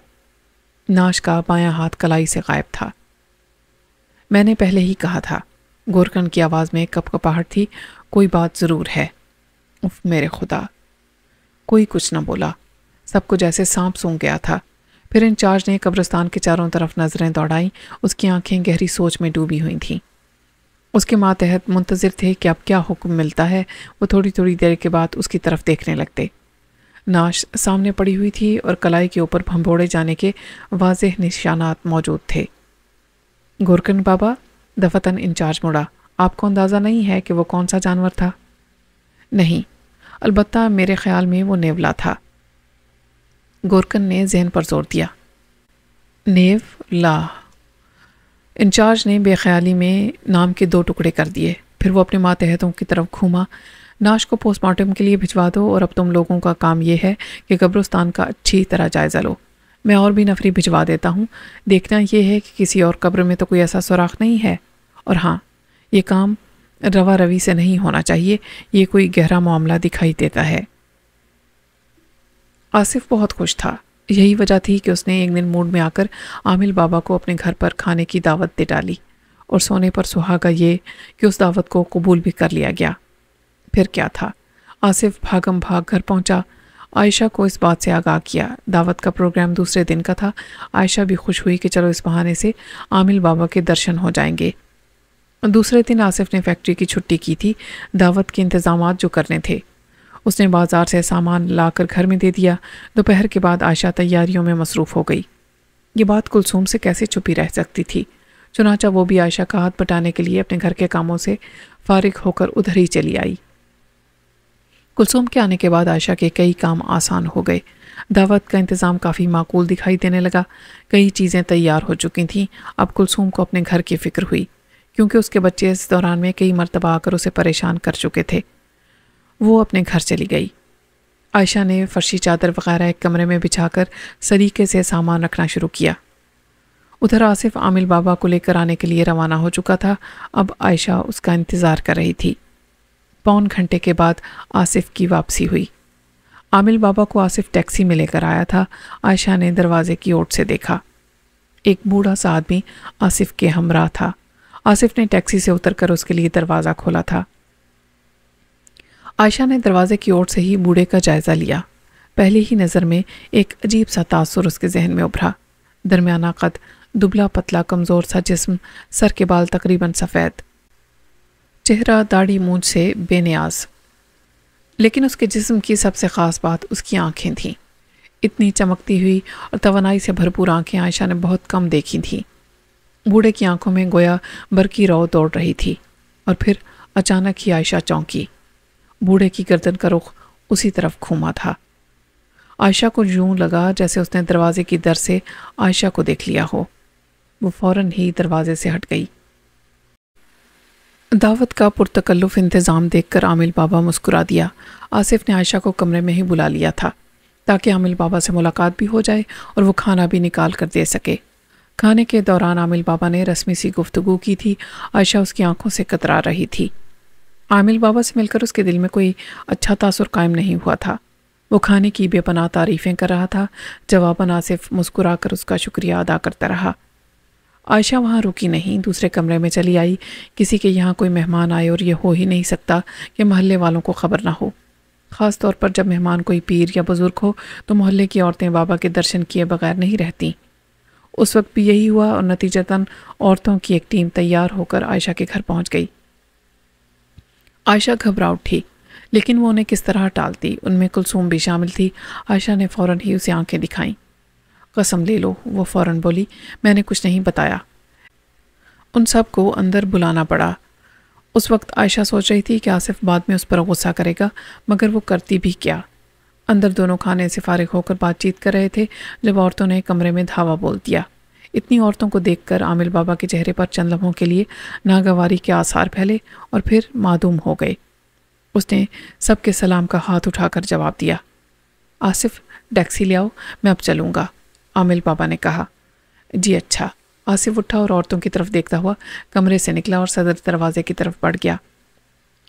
نعش کا بایاں ہاتھ کلائی سے غائب تھا۔ میں نے پہلے ہی کہا تھا۔ گورکن کی آواز میں کپ کپاہٹ تھی۔ کوئی بات ضرور ہے۔ اف میرے خدا! کوئی کچھ نہ بولا۔ سب کو جیسے سانپ سونگھ گیا تھا۔ پھر انچارج نے قبرستان کے چاروں طرف نظریں دوڑائیں۔ اس کی آنکھیں گہری سوچ میں ڈوبی ہوئی تھیں۔ اس کے ماتحت منتظر تھے کہ اب کیا حکم ملتا ہے۔ وہ تھوڑی تھوڑی دیر کے بعد اس کی طرف دیکھنے لگتے۔ نعش سامنے پڑی ہوئی تھی اور کلائی کے اوپر بھنبوڑے جانے کے واضح نشانات موجود تھے۔ گورکن بابا، دفتن انچارج مڑا۔ آپ کو اندازہ نہیں ہے کہ وہ کون سا جانور تھا؟ نہیں، البتہ میرے خیال میں وہ نیولا تھا۔ گورکن نے ذہن پر زور دیا۔ نیولا۔ انچارج نے بے خیالی میں نام کے 2 ٹکڑے کر دیے۔ پھر وہ اپنے ماتحتوں کی طرف گھوما۔ نعش کو پوسٹ مارٹم کے لیے بھجوا دو اور اب تم لوگوں کا کام یہ ہے کہ قبرستان کا اچھی طرح جائزہ لو۔ میں اور بھی نفری بھجوا دیتا ہوں۔ دیکھنا یہ ہے کہ کسی اور قبر میں تو کوئی ایسا سوراخ نہیں ہے۔ اور ہاں، یہ کام روا روی سے نہیں ہونا چاہیے۔ یہ کوئی گہرا معاملہ دکھائی دیتا ہے۔ آصف بہت خوش تھا۔ یہی وجہ تھی کہ اس نے ایک دن موڈ میں آ کر عامل بابا کو اپنے گھر پر کھانے کی دعوت دے ڈالی، اور سونے پر سہاگا یہ کہ اس دعوت کو قبول بھی کر لیا گیا۔ پھر کیا تھا؟ آصف بھاگم بھاگ گھر پہنچا، عائشہ کو اس بات سے آگاہ کیا۔ دعوت کا پروگرام دوسرے دن کا تھا۔ عائشہ بھی خوش ہوئی کہ چلو اس بہانے سے عامل بابا کے درشن ہو جائیں گے۔ دوسرے دن آصف نے فیکٹری کی چھٹی کی تھی، دعوت کے انتظامات جو کرنے تھے۔ اس نے بازار سے سامان لا کر گھر میں دے دیا۔ دوپہر کے بعد عائشہ تیاریوں میں مصروف ہو گئی۔ یہ بات کلثوم سے کیسے چھپی رہ سکتی تھی؟ چنانچہ وہ بھی عائشہ کا ہاتھ بٹانے کے لیے اپنے گھر کے کاموں سے فارغ ہو کر ادھر ہی چلی آئی۔ کلثوم کے آنے کے بعد عائشہ کے کئی کام آسان ہو گئے۔ دعوت کا انتظام کافی معقول دکھائی دینے لگا۔ کئی چیزیں تیار ہو چکی تھیں۔ اب کلثوم کو اپنے گھر کی فکر ہوئی، کیونکہ اس کے بچے اس دوران میں کئی مرتبہ آ کر اسے پریشان کر چکے تھے۔ وہ اپنے گھر چلی گئی۔ عائشہ نے فرشی چادر وغیرہ ایک کمرے میں بچھا کر سلیقے سے سامان رکھنا شروع کیا۔ ادھر آصف عامل بابا کو لے کر آنے کے لیے روانہ ہو چکا تھا۔ اب عائشہ اس کا انتظار کر رہی تھی۔ 1.25 گھنٹے کے بعد آصف کی واپسی ہوئی۔ عامل بابا کو آصف ٹیکسی میں لے کر آیا تھا۔ عائشہ نے دروازے کی اوٹ سے دیکھا۔ ایک بوڑھا سا آدمی آصف کے ہمراہ تھا۔ آصف نے ٹیکسی سے اتر کر اس کے لیے دروازہ کھولا تھا۔ عائشہ نے دروازے کی اوٹ سے ہی بوڑھے کا جائزہ لیا۔ پہلی ہی نظر میں ایک عجیب سا تاثر اس کے ذہن میں ابھرا۔ درمیانہ قد، دبلا پتلا کمزور سا جسم، سر کے بال تقریباً سفید، چہرہ داڑھی مونچھ سے بے نیاز۔ لیکن اس کے جسم کی سب سے خاص بات اس کی آنکھیں تھیں۔ اتنی چمکتی ہوئی اور توانائی سے بھرپور آنکھیں عائشہ نے بہت کم دیکھی تھیں۔ بوڑھے کی آنکھوں میں گویا برقی رو دوڑ رہی تھی، اور پھر اچانک ہی عائشہ چونکی۔ بوڑھے کی گردن کا رخ اسی طرف گھوما تھا۔ عائشہ کو یوں لگا جیسے اس نے دروازے کی در سے عائشہ کو دیکھ لیا ہو۔ وہ فوراً ہی دروازے سے ہٹ گئی۔ دعوت کا پرتکلف انتظام دیکھ کر عامل بابا مسکرا دیا۔ آصف نے عائشہ کو کمرے میں ہی بلا لیا تھا تاکہ عامل بابا سے ملاقات بھی ہو جائے اور وہ کھانا بھی نکال کر دے سکے۔ کھانے کے دوران عامل بابا نے رسمی سی گفتگو کی تھی۔ عائشہ اس کی آنکھوں سے کترا رہی تھی۔ عامل بابا سے مل کر اس کے دل میں کوئی اچھا تاثر قائم نہیں ہوا تھا۔ وہ کھانے کی بے پناہ تعریفیں کر رہا تھا۔ جواباً آصف مسکرا کر اس کا شکریہ ادا کرتا رہا۔ عائشہ وہاں رکی نہیں، دوسرے کمرے میں چلی آئی۔ کسی کے یہاں کوئی مہمان آئے اور یہ ہو ہی نہیں سکتا کہ محلے والوں کو خبر نہ ہو۔ خاص طور پر جب مہمان کوئی پیر یا بزرگ ہو تو محلے کی عورتیں بابا کے درشن کیے بغیر نہیں رہتیں۔ اس وقت بھی یہی ہوا اور نتیجتاً عورتوں کی ایک ٹیم تیار ہو کر عائشہ کے گھر پہنچ گئی۔ عائشہ گھبرا اٹھی، لیکن وہ انہیں کس طرح ٹالتی؟ ان میں کلثوم بھی شامل تھی۔ عائشہ نے فوراً ہی اسے آنکھیں دکھائیں۔ قسم لے لو، وہ فوراً بولی، میں نے کچھ نہیں بتایا۔ ان سب کو اندر بلانا پڑا۔ اس وقت عائشہ سوچ رہی تھی کہ آصف بعد میں اس پر غصہ کرے گا، مگر وہ کرتی بھی کیا۔ اندر دونوں کھانے سے فارغ ہو کر بات چیت کر رہے تھے جب عورتوں نے کمرے میں دھاوا بول دیا۔ اتنی عورتوں کو دیکھ کر عامل بابا کے چہرے پر چند لمحوں کے لیے ناگواری کے آثار پھیلے اور پھر معدوم ہو گئے۔ اس نے سب کے سلام کا ہاتھ اٹھا کر جواب دیا۔ آصف، ٹیکسی لے آؤ، میں اب چلوں گا، عامل بابا نے کہا۔ جی اچھا۔ آصف اٹھا اور عورتوں کی طرف دیکھتا ہوا کمرے سے نکلا اور صدر دروازے کی طرف بڑھ گیا۔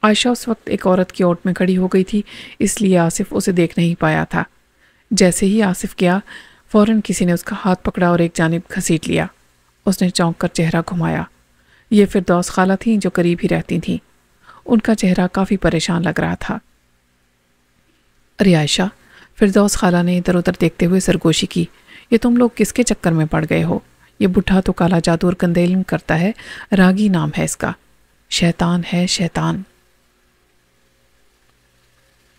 عائشہ اس وقت ایک عورت کی اوٹ میں کھڑی ہو گئی تھی، اس لیے آصف اسے دیکھ نہیں پایا تھا۔ جیسے ہی آصف گیا، فوراً کسی نے اس کا ہاتھ پکڑا اور ایک جانب گھسیٹ لیا۔ اس نے چونک کر چہرہ گھمایا۔ یہ فردوس خالہ تھیں جو قریب ہی رہتی تھیں۔ ان کا چہرہ کافی پریشان لگ رہا تھا۔ ارے عائشہ، فردوس خالہ نے ادھر ادھر دیکھتے ہوئے سرگوشی کی، یہ تم لوگ کس کے چکر میں پڑ گئے ہو؟ یہ بڈھا تو کالا جادو اور گندے علم کرتا ہے، راگی نام ہے اس کا، شیطان ہے شیطان۔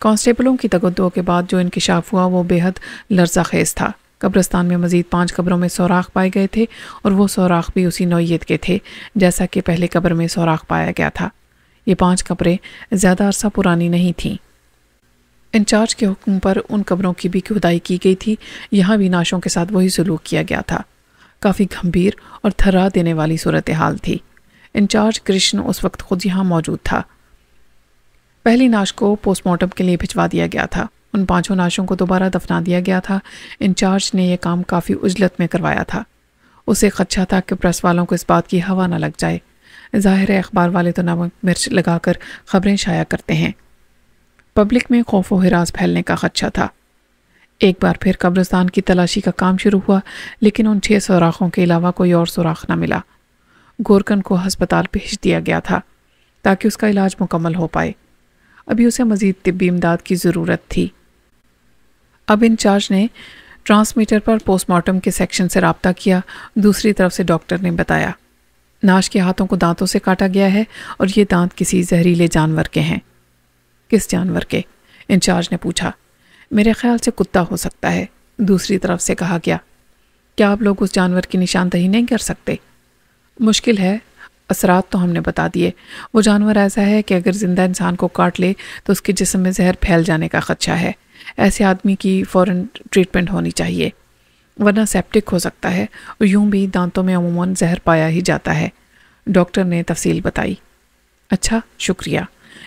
کانسٹیبلوں کی تگدو کے بعد جو انکشاف ہوا وہ بے حد لرزہ خیز تھا۔ قبرستان میں مزید 5 قبروں میں سوراخ پائے گئے تھے اور وہ سوراخ بھی اسی نوعیت کے تھے جیسا کہ پہلے قبر میں سوراخ پایا گیا تھا۔ یہ 5 قبریں زیادہ عرصہ پرانی نہیں تھیں۔ انچارج کے حکم پر ان قبروں کی بھی کھدائی کی گئی تھی۔ یہاں بھی نعشوں کے ساتھ وہی سلوک کیا گیا تھا۔ کافی گھمبیر اور تھرا دینے والی صورتحال تھی۔ انچارج کرشن اس وقت خود یہاں موجود تھا۔ پہلی نعش کو پوسٹ مارٹم کے لیے بھجوا دیا گیا تھا۔ ان 5 نعشوں کو دوبارہ دفنا دیا گیا تھا۔ انچارج نے یہ کام کافی عجلت میں کروایا تھا۔ اسے خدشہ تھا کہ پریس والوں کو اس بات کی ہوا نہ لگ جائے۔ ظاہر ہے اخبار والے تو نمک مرچ لگا کر خبریں شائع کرتے ہیں۔ پبلک میں خوف و ہراس پھیلنے کا خدشہ تھا۔ ایک بار پھر قبرستان کی تلاشی کا کام شروع ہوا، لیکن ان 6 سوراخوں کے علاوہ کوئی اور سوراخ نہ ملا۔ گورکن کو ہسپتال بھیج دیا گیا تھا تاکہ اس کا علاج مکمل ہو پائے۔ ابھی اسے مزید طبی امداد کی ضرورت تھی۔ اب انچارج نے ٹرانسمیٹر پر پوسٹ مارٹم کے سیکشن سے رابطہ کیا۔ دوسری طرف سے ڈاکٹر نے بتایا، نعش کے ہاتھوں کو دانتوں سے کاٹا گیا ہے اور یہ دانت کسی زہریلے جانور کے ہیں۔ کس جانور کے؟ انچارج نے پوچھا۔ میرے خیال سے کتا ہو سکتا ہے، دوسری طرف سے کہا گیا۔ کیا آپ لوگ اس جانور کی نشاندہی نہیں کر سکتے؟ مشکل ہے، اثرات تو ہم نے بتا دیے۔ وہ جانور ایسا ہے کہ اگر زندہ انسان کو کاٹ لے تو اس کے جسم میں زہر پھیل جانے کا خدشہ ہے۔ ایسے آدمی کی فوراً ٹریٹمنٹ ہونی چاہیے، ورنہ سیپٹک ہو سکتا ہے، اور یوں بھی دانتوں میں عموماً زہر پایا ہی جاتا ہے۔ ڈاکٹر نے تفصیل بتائی۔ اچھا، شکریہ۔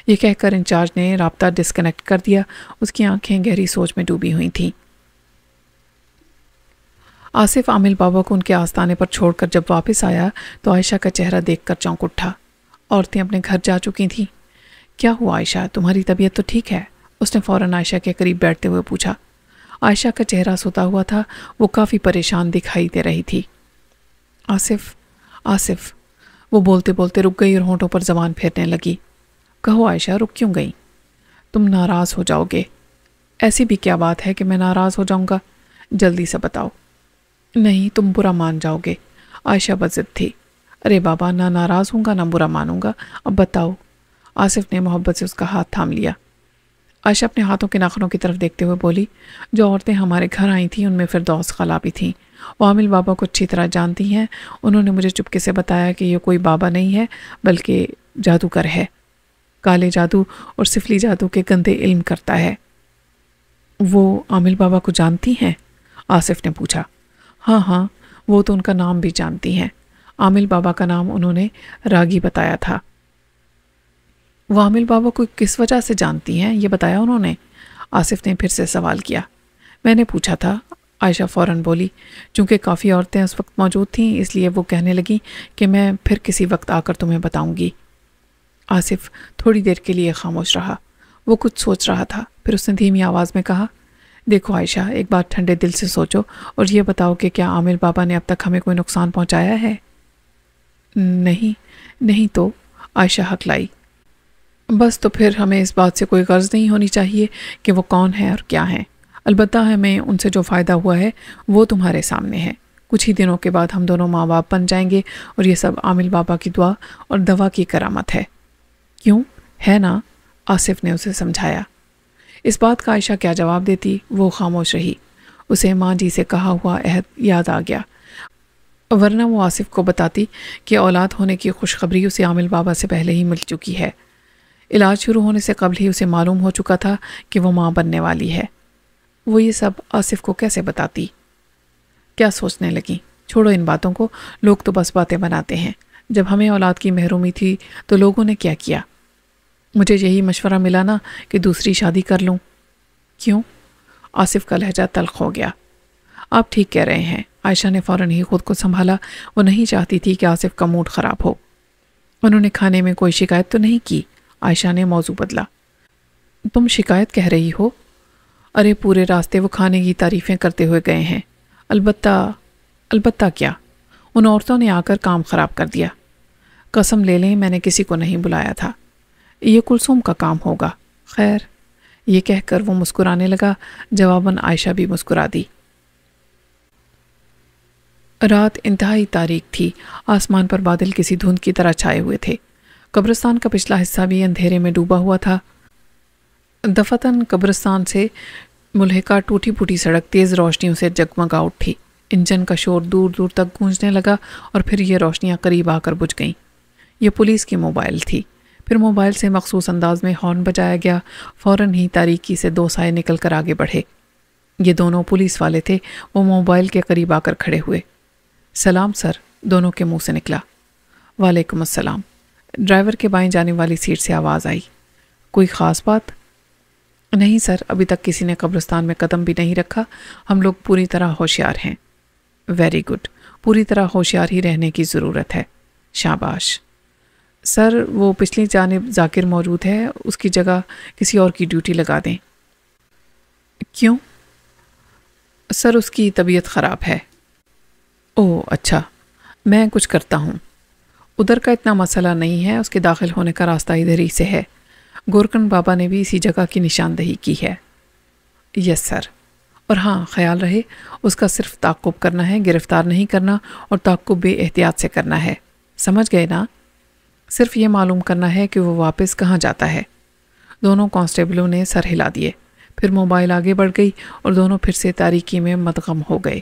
یہ کہہ کر انچارج نے رابطہ ڈسکنیکٹ کر دیا۔ اس کی آنکھیں گہری سوچ میں ڈوبی ہوئی تھیں۔ آصف عامل بابا کو ان کے آستانے پر چھوڑ کر جب واپس آیا تو عائشہ کا چہرہ دیکھ کر چونک اٹھا۔ عورتیں اپنے گھر جا چکی تھیں۔ کیا ہوا عائشہ، تمہاری طبیعت تو ٹھیک ہے؟ اس نے فوراً عائشہ کے قریب بیٹھتے ہوئے پوچھا۔ عائشہ کا چہرہ سوتا ہوا تھا، وہ کافی پریشان دکھائی دے رہی تھی۔ آصف، وہ بولتے بولتے رک گئی اور ہونٹوں پر زبان پھیرنے لگی۔ کہو عائشہ، رک کیوں گئی؟ تم ناراض ہو جاؤ گے۔ ایسی بھی کیا بات ہے کہ میں ناراض ہو جاؤں گا؟ جلدی سے بتاؤ۔ نہیں، تم برا مان جاؤ گے۔ عائشہ بضد تھی۔ ارے بابا، نہ ناراض ہوں گا نہ برا مانوں گا، اب بتاؤ۔ آصف نے محبت سے اس کا ہاتھ تھام لیا۔ عائشہ اپنے ہاتھوں کے ناخنوں کی طرف دیکھتے ہوئے بولی، جو عورتیں ہمارے گھر آئی تھیں ان میں فردوس خالہ بھی تھیں۔ وہ عامل بابا کو اچھی طرح جانتی ہیں۔ انہوں نے مجھے چپکے سے بتایا کہ یہ کوئی بابا نہیں ہے بلکہ جادوگر ہے، کالے جادو اور سفلی جادو کے گندے علم کرتا ہے۔ وہ عامل بابا کو جانتی ہیں؟ آصف نے پوچھا۔ ہاں، وہ تو ان کا نام بھی جانتی ہیں۔ عامل بابا کا نام انہوں نے راگی بتایا تھا۔ وہ عامل بابا کو کس وجہ سے جانتی ہیں یہ بتایا انہوں نے؟ آصف نے پھر سے سوال کیا۔ میں نے پوچھا تھا، عائشہ فوراً بولی۔ چونکہ کافی عورتیں اس وقت موجود تھیں اس لیے وہ کہنے لگیں کہ میں پھر کسی وقت آ کر تمہیں بتاؤں گی۔ آصف تھوڑی دیر کے لیے خاموش رہا۔ وہ کچھ سوچ رہا تھا، پھر اس نے دھیمی آواز میں کہا، دیکھو عائشہ، ایک بات ٹھنڈے دل سے سوچو اور یہ بتاؤ کہ کیا عامل بابا نے اب تک ہمیں کوئی نقصان پہنچایا ہے؟ نہیں تو، عائشہ ہکلائی۔ بس تو پھر ہمیں اس بات سے کوئی غرض نہیں ہونی چاہیے کہ وہ کون ہیں اور کیا ہیں۔ البتہ ہمیں ان سے جو فائدہ ہوا ہے وہ تمہارے سامنے ہے۔ کچھ ہی دنوں کے بعد ہم دونوں ماں باپ بن جائیں گے اور یہ سب عامل بابا کی دعا اور دوا کی کرامت ہے۔ کیوں ہے نا؟ آصف نے اسے سمجھایا۔ اس بات کا عائشہ کیا جواب دیتی؟ وہ خاموش رہی۔ اسے ماں جی سے کہا ہوا عہد یاد آ گیا، ورنہ وہ آصف کو بتاتی کہ اولاد ہونے کی خوشخبری اسے عامل بابا سے پہلے ہی مل چکی ہے۔ علاج شروع ہونے سے قبل ہی اسے معلوم ہو چکا تھا کہ وہ ماں بننے والی ہے۔ وہ یہ سب آصف کو کیسے بتاتی؟ کیا سوچنے لگیں؟ چھوڑو ان باتوں کو، لوگ تو بس باتیں بناتے ہیں۔ جب ہمیں اولاد کی محرومی تھی تو لوگوں نے کیا کیا؟ مجھے یہی مشورہ ملا نا کہ دوسری شادی کر لوں۔ کیوں؟ آصف کا لہجہ تلخ ہو گیا۔ آپ ٹھیک کہہ رہے ہیں۔ عائشہ نے فوراً ہی خود کو سنبھالا، وہ نہیں چاہتی تھی کہ آصف کا موڈ خراب ہو۔ انہوں نے کھانے میں کوئی شکایت تو نہیں کی؟ عائشہ نے موضوع بدلا۔ تم شکایت کہہ رہی ہو؟ ارے پورے راستے وہ کھانے کی تعریفیں کرتے ہوئے گئے ہیں۔ البتہ کیا؟ ان عورتوں نے آ کر کام خراب کر دیا۔ قسم لے لیں میں نے کسی کو نہیں بلایا تھا، یہ کلثوم کا کام ہوگا۔ خیر، یہ کہہ کر وہ مسکرانے لگا، جواباً عائشہ بھی مسکرا دی۔ رات انتہائی تاریک تھی، آسمان پر بادل کسی دھند کی طرح چھائے ہوئے تھے۔ قبرستان کا پچھلا حصہ بھی اندھیرے میں ڈوبا ہوا تھا۔ دفتن قبرستان سے ملحقہ ٹوٹی پھوٹی سڑک تیز روشنیوں سے جگمگا اٹھی۔ انجن کا شور دور دور تک گونجنے لگا اور پھر یہ روشنیاں قریب آ کر بجھ گئیں۔ یہ پولیس کی موبائل تھی۔ پھر موبائل سے مخصوص انداز میں ہارن بجایا گیا۔ فوراً ہی تاریکی سے دو سائے نکل کر آگے بڑھے۔ یہ دونوں پولیس والے تھے۔ وہ موبائل کے قریب آ کر کھڑے ہوئے۔ سلام سر، دونوں کے منہ سے نکلا۔ وعلیکم السلام۔ ڈرائیور کے بائیں جانے والی سیٹ سے آواز آئی۔ کوئی خاص بات؟ نہیں سر، ابھی تک کسی نے قبرستان میں قدم بھی نہیں رکھا۔ ہم لوگ پوری طرح ہوشیار ہیں۔ ویری گڈ، پوری طرح ہوشیار ہی رہنے کی ضرورت ہے۔ شاباش۔ سر وہ پچھلی جانب ذاکر موجود ہے، اس کی جگہ کسی اور کی ڈیوٹی لگا دیں۔ کیوں؟ سر اس کی طبیعت خراب ہے۔ اوہ اچھا، میں کچھ کرتا ہوں۔ ادھر کا اتنا مسئلہ نہیں ہے، اس کے داخل ہونے کا راستہ ادھر ہی سے ہے۔ گورکن بابا نے بھی اسی جگہ کی نشاندہی کی ہے۔ یس سر۔ اور ہاں، خیال رہے اس کا صرف تعقب کرنا ہے، گرفتار نہیں کرنا، اور تعقب بے احتیاط سے کرنا ہے۔ سمجھ گئے نا؟ صرف یہ معلوم کرنا ہے کہ وہ واپس کہاں جاتا ہے۔ دونوں کانسٹیبلوں نے سر ہلا دیے۔ پھر موبائل آگے بڑھ گئی اور دونوں پھر سے تاریکی میں مدغم ہو گئے۔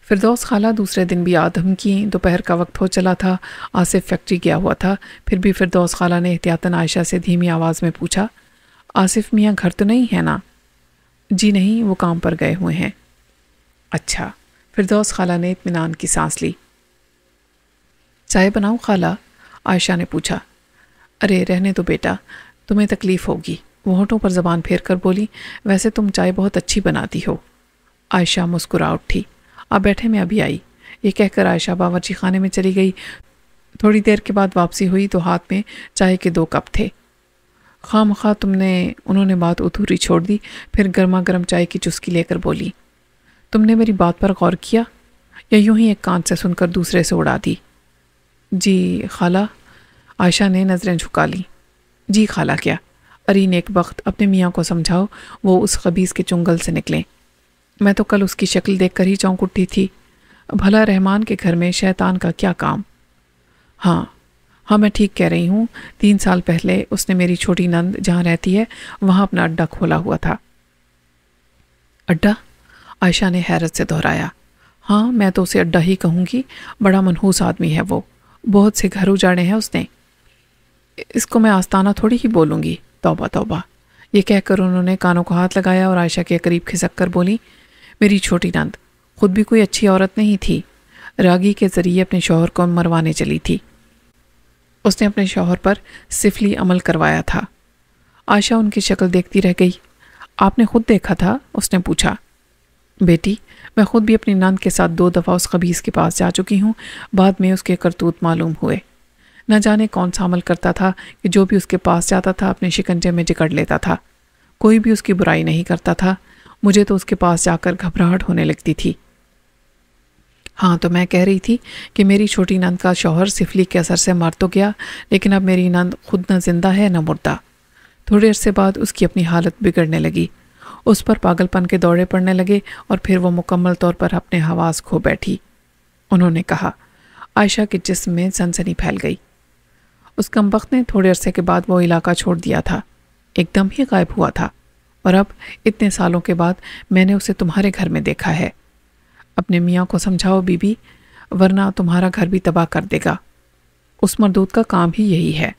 فردوس خالہ دوسرے دن بھی آدم کی، دوپہر کا وقت ہو چلا تھا۔ آصف فیکٹری گیا ہوا تھا۔ پھر بھی فردوس خالہ نے احتیاطاً عائشہ سے دھیمی آواز میں پوچھا، آصف میاں گھر تو نہیں ہے نا؟ جی نہیں، وہ کام پر گئے ہوئے ہیں۔ اچھا۔ فردوس خالہ نے اطمینان کی سانس لی۔ چائے بناؤں خالہ؟ عائشہ نے پوچھا۔ ارے رہنے دو بیٹا، تمہیں تکلیف ہوگی، وہ ہونٹوں پر زبان پھیر کر بولی۔ ویسے تم چائے بہت اچھی بناتی ہو۔ عائشہ مسکرا اٹھی۔ آپ بیٹھے، میں ابھی آئی۔ یہ کہہ کر عائشہ باورچی خانے میں چلی گئی۔ تھوڑی دیر کے بعد واپسی ہوئی تو ہاتھ میں چائے کے 2 کپ تھے۔ خواہ مخواہ انہوں نے بات ادھوری چھوڑ دی۔ پھر گرما گرم چائے کی چسکی لے کر بولی، تم نے میری بات پر غور کیا یا یوں ہی ایک کان سے سن کر دوسرے سے اڑا دی؟ جی خالہ۔ عائشہ نے نظریں جھکا لی۔ جی خالہ کیا؟ اری نیک بخت، اپنے میاں کو سمجھاؤ وہ اس خبیث کے چنگل سے نکلیں۔ میں تو کل اس کی شکل دیکھ کر ہی چونک اٹھی تھی۔ بھلا رحمان کے گھر میں شیطان کا کیا کام؟ ہاں میں ٹھیک کہہ رہی ہوں۔ 3 سال پہلے اس نے میری چھوٹی نند جہاں رہتی ہے وہاں اپنا اڈا کھولا ہوا تھا۔ اڈا؟ عائشہ نے حیرت سے دہرایا۔ ہاں، میں تو اسے اڈا ہی کہوں گی، بڑا منحوس آدمی ہے وہ، بہت سے گھر اجاڑے ہیں اس نے۔ اس کو میں آستانہ تھوڑی ہی بولوں گی، توبہ توبہ۔ یہ کہہ کر انہوں نے کانوں کو ہاتھ لگایا اور عائشہ کے قریب کھسک کر بولی، میری چھوٹی نند خود بھی کوئی اچھی عورت نہیں تھی، راگی کے ذریعے اپنے شوہر کو مروانے چلی تھی۔ اس نے اپنے شوہر پر سفلی عمل کروایا تھا۔ عائشہ ان کی شکل دیکھتی رہ گئی۔ آپ نے خود دیکھا تھا؟ اس نے پوچھا۔ بیٹی، میں خود بھی اپنی نند کے ساتھ 2 دفعہ اس خبیث کے پاس جا چکی ہوں۔ بعد میں اس کے کرتوت معلوم ہوئے۔ نہ جانے کون سا عمل کرتا تھا کہ جو بھی اس کے پاس جاتا تھا اپنے شکنجے میں جکڑ لیتا تھا۔ کوئی بھی اس کی برائی نہیں کرتا تھا۔ مجھے تو اس کے پاس جا کر گھبراہٹ ہونے لگتی تھی۔ ہاں تو میں کہہ رہی تھی کہ میری چھوٹی نند کا شوہر سفلی کے اثر سے مر تو گیا، لیکن اب میری نند خود نہ زندہ ہے نہ مردہ۔ تھوڑے عرصے بعد اس کی اپنی حالت بگڑنے لگی، اس پر پاگل پن کے دورے پڑنے لگے اور پھر وہ مکمل طور پر اپنے حواس کھو بیٹھی۔ انہوں نے کہا۔ عائشہ کے جسم میں سنسنی پھیل گئی۔ اس کمبخت نے تھوڑے عرصے کے بعد وہ علاقہ چھوڑ دیا تھا، ایک دم ہی غائب ہوا تھا، اور اب اتنے سالوں کے بعد میں نے اسے تمہارے گھر میں دیکھا ہے۔ اپنے میاں کو سمجھاؤ بی بی، ورنہ تمہارا گھر بھی تباہ کر دے گا۔ اس مردود کا کام ہی یہی ہے۔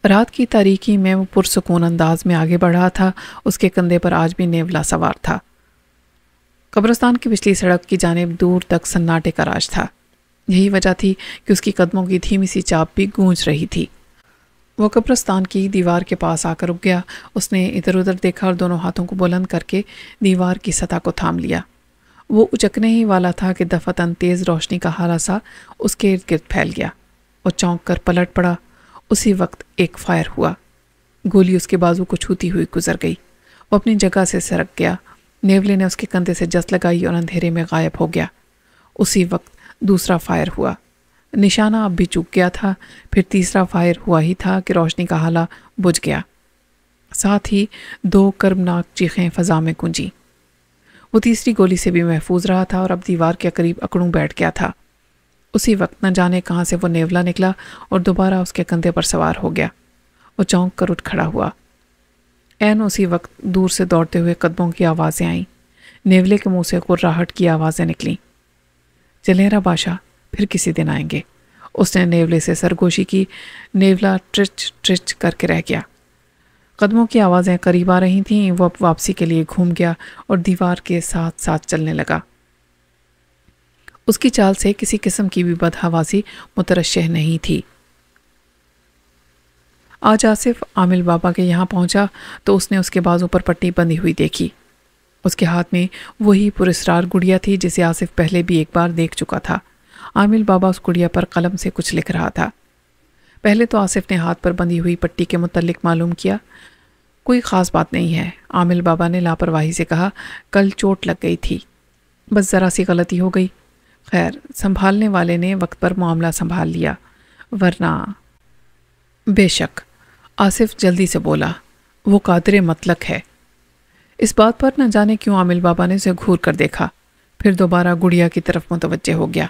رات کی تاریکی میں وہ پرسکون انداز میں آگے بڑھ رہا تھا. اس کے کندھے پر آج بھی نیولا سوار تھا. قبرستان کی پچھلی سڑک کی جانب دور تک سناٹے کا راج تھا. یہی وجہ تھی کہ اس کی قدموں کی دھیمی سی چاپ بھی گونج رہی تھی. وہ قبرستان کی دیوار کے پاس آ کر رک گیا. اس نے ادھر ادھر دیکھا اور دونوں ہاتھوں کو بلند کر کے دیوار کی سطح کو تھام لیا. وہ اچکنے ہی والا تھا کہ دفعتاً تیز روشنی کا ہارا سا اس کے ارد گرد پھیل گیا. وہ چونک کر پلٹ پڑا. اسی وقت ایک فائر ہوا. گولی اس کے بازو کو چھوتی ہوئی گزر گئی. وہ اپنی جگہ سے سرک گیا. نیولے نے اس کے کندھے سے جس لگائی اور اندھیرے میں غائب ہو گیا. اسی وقت دوسرا فائر ہوا. نشانہ اب بھی چوک گیا تھا. پھر تیسرا فائر ہوا ہی تھا کہ روشنی کا ہالہ بجھ گیا. ساتھ ہی 2 کربناک چیخیں فضا میں گونجیں. وہ تیسری گولی سے بھی محفوظ رہا تھا اور اب دیوار کے قریب اکڑوں بیٹھ گیا تھا. اسی وقت نہ جانے کہاں سے وہ نیولا نکلا اور دوبارہ اس کے کندھے پر سوار ہو گیا. وہ چونک کر اٹھ کھڑا ہوا. عین اسی وقت دور سے دوڑتے ہوئے قدموں کی آوازیں آئیں. نیولے کے منہ سے قراہٹ کی آوازیں نکلیں. چلیں را بادشاہ، پھر کسی دن آئیں گے. اس نے نیولے سے سرگوشی کی. نیولا ٹرچ ٹرچ کر کے رہ گیا. قدموں کی آوازیں قریب آ رہی تھیں. وہ اب واپسی کے لیے گھوم گیا اور دیوار کے ساتھ ساتھ چلنے لگا. اس کی چال سے کسی قسم کی بھی بدحواسی مترشح نہیں تھی. آج آصف عامل بابا کے یہاں پہنچا تو اس نے اس کے بازو پر پٹی بندھی ہوئی دیکھی. اس کے ہاتھ میں وہی پراسرار گڑیا تھی جسے آصف پہلے بھی ایک بار دیکھ چکا تھا. عامل بابا اس گڑیا پر قلم سے کچھ لکھ رہا تھا. پہلے تو آصف نے ہاتھ پر بندھی ہوئی پٹی کے متعلق معلوم کیا. کوئی خاص بات نہیں ہے، عامل بابا نے لاپرواہی سے کہا. کل چوٹ لگ گئی تھی، بس ذرا سی غلطی ہو گئی. خیر، سنبھالنے والے نے وقت پر معاملہ سنبھال لیا، ورنہ... بے شک، آصف جلدی سے بولا. وہ قادر مطلق ہے. اس بات پر نہ جانے کیوں عامل بابا نے اسے گھور کر دیکھا. پھر دوبارہ گڑیا کی طرف متوجہ ہو گیا.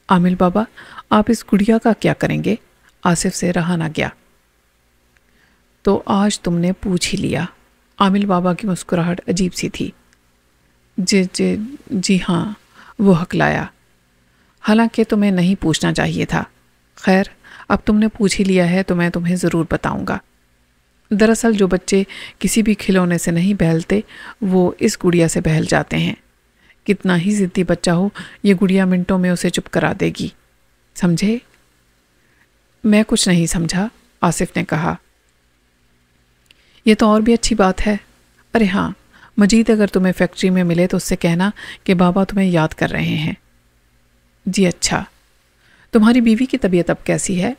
عامل بابا، آپ اس گڑیا کا کیا کریں گے؟ آصف سے رہا نہ گیا. تو آج تم نے پوچھ ہی لیا. عامل بابا کی مسکراہٹ عجیب سی تھی. جی ہاں، وہ ہکلایا. حالانکہ تمہیں نہیں پوچھنا چاہیے تھا. خیر، اب تم نے پوچھ ہی لیا ہے تو میں تمہیں ضرور بتاؤں گا. دراصل جو بچے کسی بھی کھلونے سے نہیں بہلتے وہ اس گڑیا سے بہل جاتے ہیں. کتنا ہی ضدی بچہ ہو، یہ گڑیا منٹوں میں اسے چپ کرا دے گی. سمجھے؟ میں کچھ نہیں سمجھا، آصف نے کہا. یہ تو اور بھی اچھی بات ہے. ارے ہاں، مجید اگر تمہیں فیکٹری میں ملے تو اس سے کہنا کہ بابا تمہیں یاد کر رہے ہیں. جی اچھا. تمہاری بیوی کی طبیعت اب کیسی ہے؟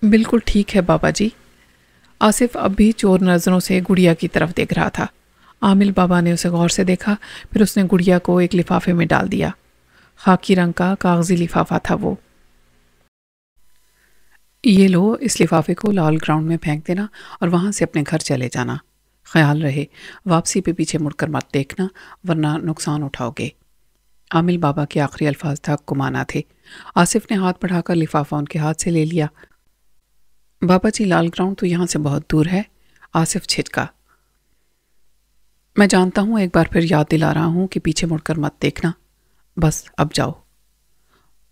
بالکل ٹھیک ہے بابا جی. آصف اب بھی چور نظروں سے گڑیا کی طرف دیکھ رہا تھا. عامل بابا نے اسے غور سے دیکھا. پھر اس نے گڑیا کو ایک لفافے میں ڈال دیا. خاکی رنگ کا کاغذی لفافہ تھا وہ. یہ لو، اس لفافے کو لال گراؤنڈ میں پھینک دینا اور وہاں سے اپنے گھر چلے جانا. خیال رہے واپسی پہ پیچھے مڑ کر مت دیکھنا ورنہ نقصان اٹھاؤ گے. عامل بابا کے آخری الفاظ تحکمانہ تھے. آصف نے ہاتھ بڑھا کر لفافہ ان کے ہاتھ سے لے لیا. بابا جی، لال گراؤنڈ تو یہاں سے بہت دور ہے. آصف چھٹکا. میں جانتا ہوں، ایک بار پھر یاد دلا رہا ہوں کہ پیچھے مڑ کر مت دیکھنا. بس اب جاؤ.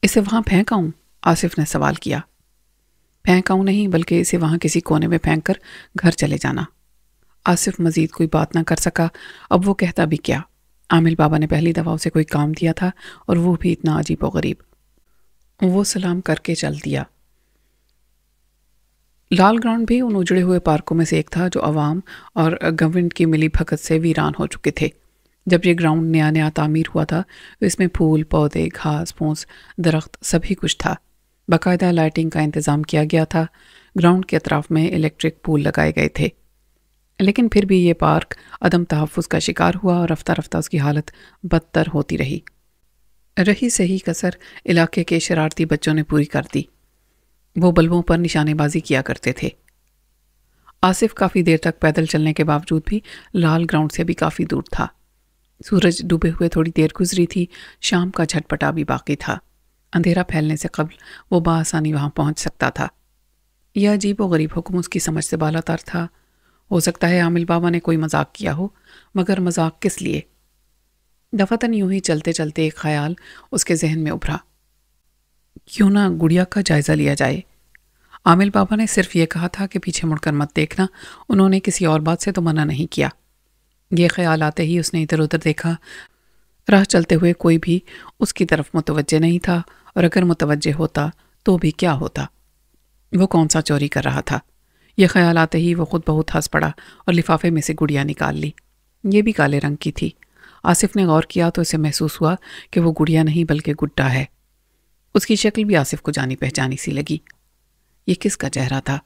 اسے وہاں پھینک آؤں؟ آصف نے سوال کیا. پھینک آؤں نہیں، بلکہ اسے وہاں کسی کونے میں پھینک کر گھر چلے جانا. آصف مزید کوئی بات نہ کر سکا. اب وہ کہتا بھی کیا؟ عامل بابا نے پہلی دفعہ اسے کوئی کام دیا تھا اور وہ بھی اتنا عجیب و غریب. وہ سلام کر کے چل دیا. لال گراؤنڈ بھی ان اجڑے ہوئے پارکوں میں سے ایک تھا جو عوام اور گورنمنٹ کی ملی بھگت سے ویران ہو چکے تھے. جب یہ گراؤنڈ نیا نیا تعمیر ہوا تھا تو اس میں پھول، پودے، گھاس پھوس، درخت سبھی کچھ تھا. باقاعدہ لائٹنگ کا انتظام کیا گیا تھا. گراؤنڈ کے اطراف میں الیکٹرک پول لگائے گئے تھے. لیکن پھر بھی یہ پارک عدم تحفظ کا شکار ہوا اور رفتہ رفتہ اس کی حالت بدتر ہوتی رہی. صحیح کسر علاقے کے شرارتی بچوں نے پوری کر دی. وہ بلبوں پر نشانے بازی کیا کرتے تھے. آصف کافی دیر تک پیدل چلنے کے باوجود بھی لال گراؤنڈ سے بھی کافی دور تھا. سورج ڈوبے ہوئے تھوڑی دیر گزری تھی. شام کا جھٹپٹا بھی باقی تھا. اندھیرا پھیلنے سے قبل وہ بآسانی وہاں پہنچ سکتا تھا. یہ عجیب و غریب حکم اس کی سمجھ سے بالا تر تھا. ہو سکتا ہے عامل بابا نے کوئی مذاق کیا ہو، مگر مذاق کس لیے؟ دفعتاً یوں ہی چلتے چلتے ایک خیال اس کے ذہن میں ابھرا. کیوں نہ گڑیا کا جائزہ لیا جائے؟ عامل بابا نے صرف یہ کہا تھا کہ پیچھے مڑ کر مت دیکھنا، انہوں نے کسی اور بات سے تو منع نہیں کیا۔ یہ خیال آتے ہی اس نے ادھر ادھر دیکھا۔ راہ چلتے ہوئے کوئی بھی اس کی طرف متوجہ نہیں تھا، اور اگر متوجہ ہوتا تو بھی کیا ہوتا؟ وہ کون سا چوری کر رہا تھا؟ یہ خیال آتے ہی وہ خود بہت ہنس پڑا اور لفافے میں سے گڑیا نکال لی۔ یہ بھی کالے رنگ کی تھی۔ آصف نے غور کیا تو اسے محسوس ہوا کہ وہ گڑیا نہیں بلکہ گڈا ہے۔ اس کی شکل بھی آصف کو جانی پہچانی سی لگی۔ یہ کس کا چہرہ تھا؟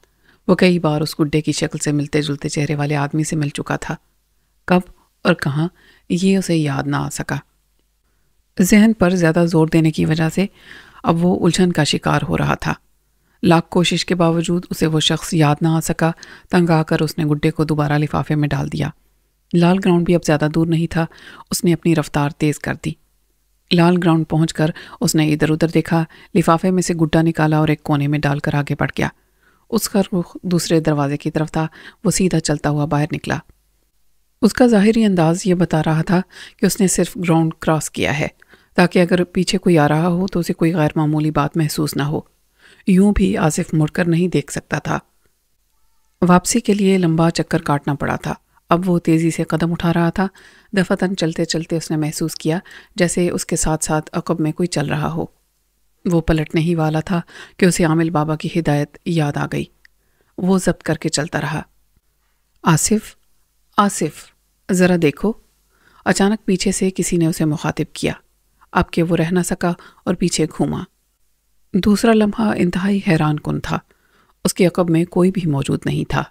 وہ کئی بار اس گڈے کی شکل سے ملتے جلتے چہرے والے آدمی سے مل چکا تھا۔ کب اور کہاں یہ اسے یاد نہ آ سکا۔ ذہن پر زیادہ زور دینے کی وجہ سے اب وہ الجھن کا شکار ہو رہا تھا۔ لاکھ کوشش کے باوجود اسے وہ شخص یاد نہ آ سکا۔ تنگ آ کر اس نے گڈے کو دوبارہ لفافے میں ڈال دیا۔ لال گراؤنڈ بھی اب زیادہ دور نہیں تھا۔ اس نے اپنی رفتار تیز کر دی۔ لال گراؤنڈ پہنچ کر اس نے ادھر ادھر دیکھا، لفافے میں سے گڈا نکالا اور ایک کونے میں ڈال کر آگے بڑھ گیا۔ اس کا رخ دوسرے دروازے کی طرف تھا۔ وہ سیدھا چلتا ہوا باہر نکلا۔ اس کا ظاہری انداز یہ بتا رہا تھا کہ اس نے صرف گراؤنڈ کراس کیا ہے، تاکہ اگر پیچھے کوئی آ رہا ہو تو اسے کوئی غیر معمولی بات محسوس نہ ہو۔ یوں بھی آصف مڑ کر نہیں دیکھ سکتا تھا۔ واپسی کے لیے لمبا چکر کاٹنا پڑا تھا۔ اب وہ تیزی سے قدم اٹھا رہا تھا۔ دفعتاً چلتے چلتے اس نے محسوس کیا جیسے اس کے ساتھ ساتھ عقب میں کوئی چل رہا ہو۔ وہ پلٹنے ہی والا تھا کہ اسے عامل بابا کی ہدایت یاد آ گئی۔ وہ ضبط کر کے چلتا رہا۔ آصف، آصف، ذرا دیکھو۔ اچانک پیچھے سے کسی نے اسے مخاطب کیا۔ اب کہ وہ رہ نہ سکا اور پیچھے گھوما۔ دوسرا لمحہ انتہائی حیران کن تھا۔ اس کے عقب میں کوئی بھی موجود نہیں تھا۔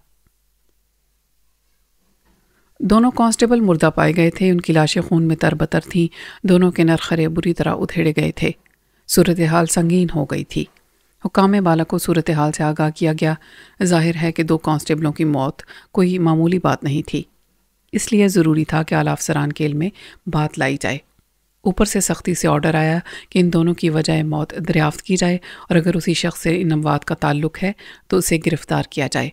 دونوں کانسٹیبل مردہ پائے گئے تھے۔ ان کی لاشیں خون میں تربتر تھیں۔ دونوں کے نرخرے بری طرح ادھیڑے گئے تھے۔ صورتحال سنگین ہو گئی تھی۔ حکام بالا کو صورتحال سے آگاہ کیا گیا۔ ظاہر ہے کہ 2 کانسٹیبلوں کی موت کوئی معمولی بات نہیں تھی، اس لیے ضروری تھا کہ اعلیٰ افسران کے علم میں بات لائی جائے۔ اوپر سے سختی سے آرڈر آیا کہ ان دونوں کی وجہ موت دریافت کی جائے، اور اگر اسی شخص سے ان اموات کا تعلق ہے تو اسے گرفتار کیا جائے۔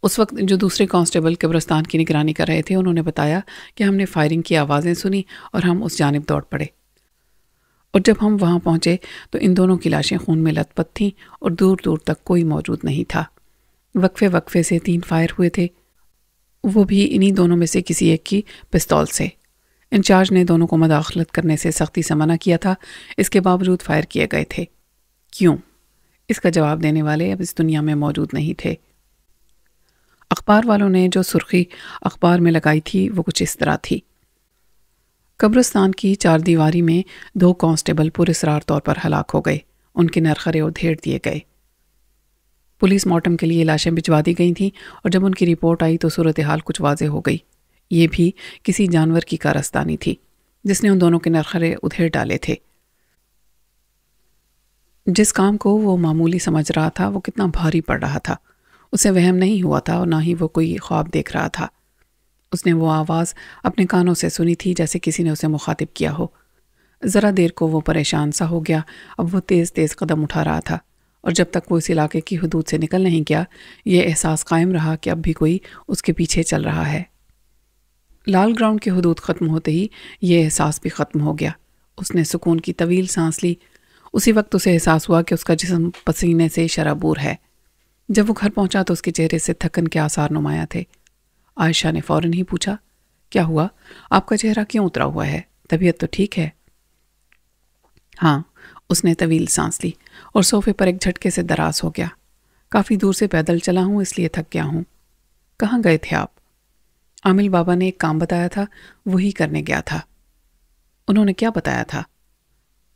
اس وقت جو دوسرے کانسٹیبل قبرستان کی نگرانی کر رہے تھے، انہوں نے بتایا کہ ہم نے فائرنگ کی آوازیں سنی اور ہم اس جانب دوڑ پڑے، اور جب ہم وہاں پہنچے تو ان دونوں کی لاشیں خون میں لت پت تھیں اور دور دور تک کوئی موجود نہیں تھا۔ وقفے وقفے سے 3 فائر ہوئے تھے، وہ بھی انہی دونوں میں سے کسی ایک کی پستول سے۔ انچارج نے دونوں کو مداخلت کرنے سے سختی سے منع کیا تھا، اس کے باوجود فائر کیے گئے تھے۔ کیوں؟ اس کا جواب دینے والے اب اس دنیا میں موجود نہیں تھے۔ اخبار والوں نے جو سرخی اخبار میں لگائی تھی وہ کچھ اس طرح تھی: قبرستان کی 4 دیواری میں 2 کانسٹیبل پراسرار طور پر ہلاک ہو گئے، ان کے نرخرے ادھیڑ دیے گئے۔ پولیس مارٹم کے لیے لاشیں بھجوا دی گئی تھیں، اور جب ان کی رپورٹ آئی تو صورتحال کچھ واضح ہو گئی۔ یہ بھی کسی جانور کی کارستانی تھی جس نے ان دونوں کے نرخرے ادھیڑ ڈالے تھے۔ جس کام کو وہ معمولی سمجھ رہا تھا وہ کتنا بھاری پڑ رہا تھا۔ اسے وہم نہیں ہوا تھا اور نہ ہی وہ کوئی خواب دیکھ رہا تھا۔ اس نے وہ آواز اپنے کانوں سے سنی تھی جیسے کسی نے اسے مخاطب کیا ہو۔ ذرا دیر کو وہ پریشان سا ہو گیا۔ اب وہ تیز تیز قدم اٹھا رہا تھا، اور جب تک وہ اس علاقے کی حدود سے نکل نہیں گیا یہ احساس قائم رہا کہ اب بھی کوئی اس کے پیچھے چل رہا ہے۔ لال گراؤنڈ کی حدود ختم ہوتے ہی یہ احساس بھی ختم ہو گیا۔ اس نے سکون کی طویل سانس لی۔ اسی وقت اسے احساس ہوا کہ اس کا جسم پسینے سے شرابور ہے۔ جب وہ گھر پہنچا تو اس کے چہرے سے تھکن کے آثار نمایاں تھے۔ عائشہ نے فوراً ہی پوچھا، کیا ہوا؟ آپ کا چہرہ کیوں اترا ہوا ہے؟ طبیعت تو ٹھیک ہے؟ ہاں، اس نے طویل سانس لی اور صوفے پر ایک جھٹکے سے دراز ہو گیا۔ کافی دور سے پیدل چلا ہوں اس لیے تھک گیا ہوں۔ کہاں گئے تھے آپ؟ عامل بابا نے ایک کام بتایا تھا، وہی کرنے گیا تھا۔ انہوں نے کیا بتایا تھا؟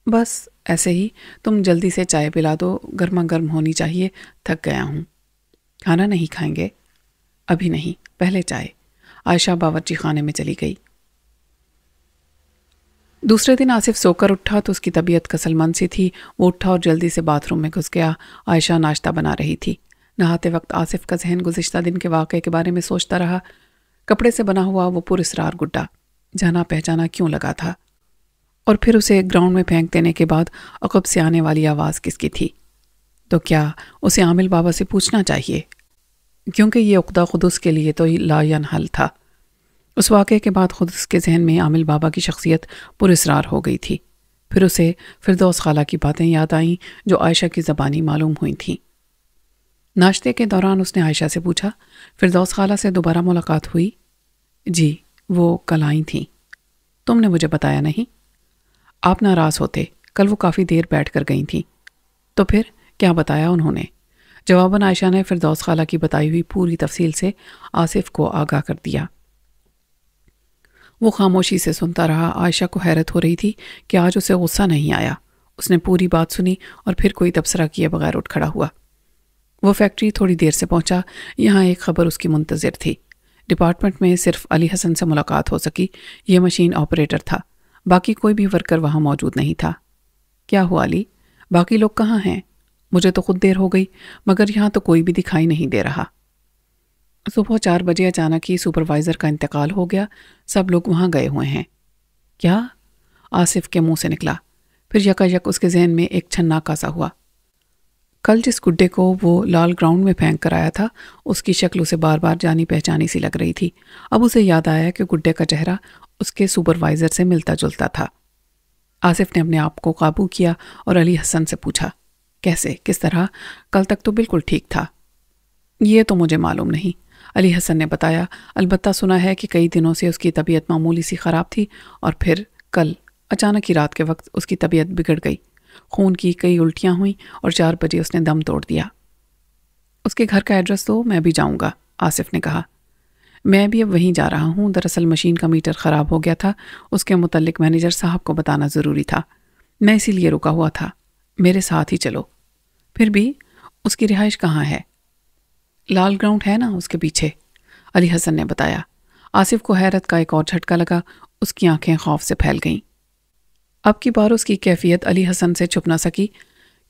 بس ایسے ہی، تم جلدی سے چائے پلا دو، گرما گرم ہونی چاہیے، تھک گیا ہوں۔ کھانا نہیں کھائیں گے؟ ابھی نہیں، پہلے چائے۔ عائشہ باورچی خانے میں چلی گئی۔ دوسرے دن آصف سو کر اٹھا تو اس کی طبیعت کسل مند سی تھی۔ وہ اٹھا اور جلدی سے باتھ روم میں گھس گیا۔ عائشہ ناشتہ بنا رہی تھی۔ نہاتے وقت آصف کا ذہن گزشتہ دن کے واقعے کے بارے میں سوچتا رہا۔ کپڑے سے بنا ہوا وہ پراسرار گڈا جانا پہچانا کیوں لگا تھا، اور پھر اسے گراؤنڈ میں پھینک دینے کے بعد عقب سے آنے والی آواز کس کی تھی؟ تو کیا اسے عامل بابا سے پوچھنا چاہیے؟ کیونکہ یہ عقدہ خود اس کے لیے تو لا ینحل تھا۔ اس واقعے کے بعد خود اس کے ذہن میں عامل بابا کی شخصیت پراسرار ہو گئی تھی۔ پھر اسے فردوس خالہ کی باتیں یاد آئیں جو عائشہ کی زبانی معلوم ہوئی تھیں۔ ناشتے کے دوران اس نے عائشہ سے پوچھا، فردوس خالہ سے دوبارہ ملاقات ہوئی؟ جی، وہ کل آئی تھیں۔ تم نے مجھے بتایا نہیں؟ آپ ناراض ہوتے، کل وہ کافی دیر بیٹھ کر گئی تھیں۔ تو پھر کیا بتایا انہوں نے؟ جواباً عائشہ نے فردوس خالہ کی بتائی ہوئی پوری تفصیل سے آصف کو آگاہ کر دیا۔ وہ خاموشی سے سنتا رہا۔ عائشہ کو حیرت ہو رہی تھی کہ آج اسے غصہ نہیں آیا۔ اس نے پوری بات سنی اور پھر کوئی تبصرہ کیے بغیر اٹھ کھڑا ہوا۔ وہ فیکٹری تھوڑی دیر سے پہنچا۔ یہاں ایک خبر اس کی منتظر تھی۔ ڈپارٹمنٹ میں صرف علی حسن سے ملاقات ہو سکی۔ یہ مشین آپریٹر تھا، باقی کوئی بھی ورکر وہاں موجود نہیں تھا۔ کیا ہوا علی؟ باقی لوگ کہاں ہیں؟ مجھے تو خود دیر ہو گئی، مگر یہاں تو کوئی بھی دکھائی نہیں دے رہا۔ صبح 4 بجے اچانک ہی سپروائزر کا انتقال ہو گیا، سب لوگ وہاں گئے ہوئے ہیں۔ کیا؟ آصف کے منہ سے نکلا۔ پھر یکا یک اس کے ذہن میں ایک چھناکا سا ہوا۔ کل جس گڈے کو وہ لال گراؤنڈ میں پھینک کر آیا تھا، اس کی شکل اسے بار بار جانی پہچانی سی لگ رہی تھی۔ اب اسے یاد آیا کہ گڈے کا چہرہ اس کے سپروائزر سے ملتا جلتا تھا۔ آصف نے اپنے آپ کو قابو کیا اور علی حسن سے پوچھا، کیسے؟ کس طرح؟ کل تک تو بالکل ٹھیک تھا۔ یہ تو مجھے معلوم نہیں، علی حسن نے بتایا۔ البتہ سنا ہے کہ کئی دنوں سے اس کی طبیعت معمولی سی خراب تھی اور پھر کل اچانک ہی رات کے وقت اس کی طبیعت بگڑ گئی۔ خون کی کئی الٹیاں ہوئیں اور 4 بجے اس نے دم توڑ دیا۔ اس کے گھر کا ایڈریس دو، میں بھی جاؤں گا، آصف نے کہا۔ میں بھی اب وہیں جا رہا ہوں۔ دراصل مشین کا میٹر خراب ہو گیا تھا، اس کے متعلق مینیجر صاحب کو بتانا ضروری تھا، میں اسی لیے رکا ہوا تھا۔ میرے ساتھ ہی چلو۔ پھر بھی اس کی رہائش کہاں ہے؟ لال گراؤنڈ ہے نا، اس کے پیچھے، علی حسن نے بتایا۔ آصف کو حیرت کا ایک اور جھٹکا لگا۔ اس کی آنکھیں خوف سے پھیل گئیں۔ اب کی بار اس کی کیفیت علی حسن سے چھپ نہ سکی۔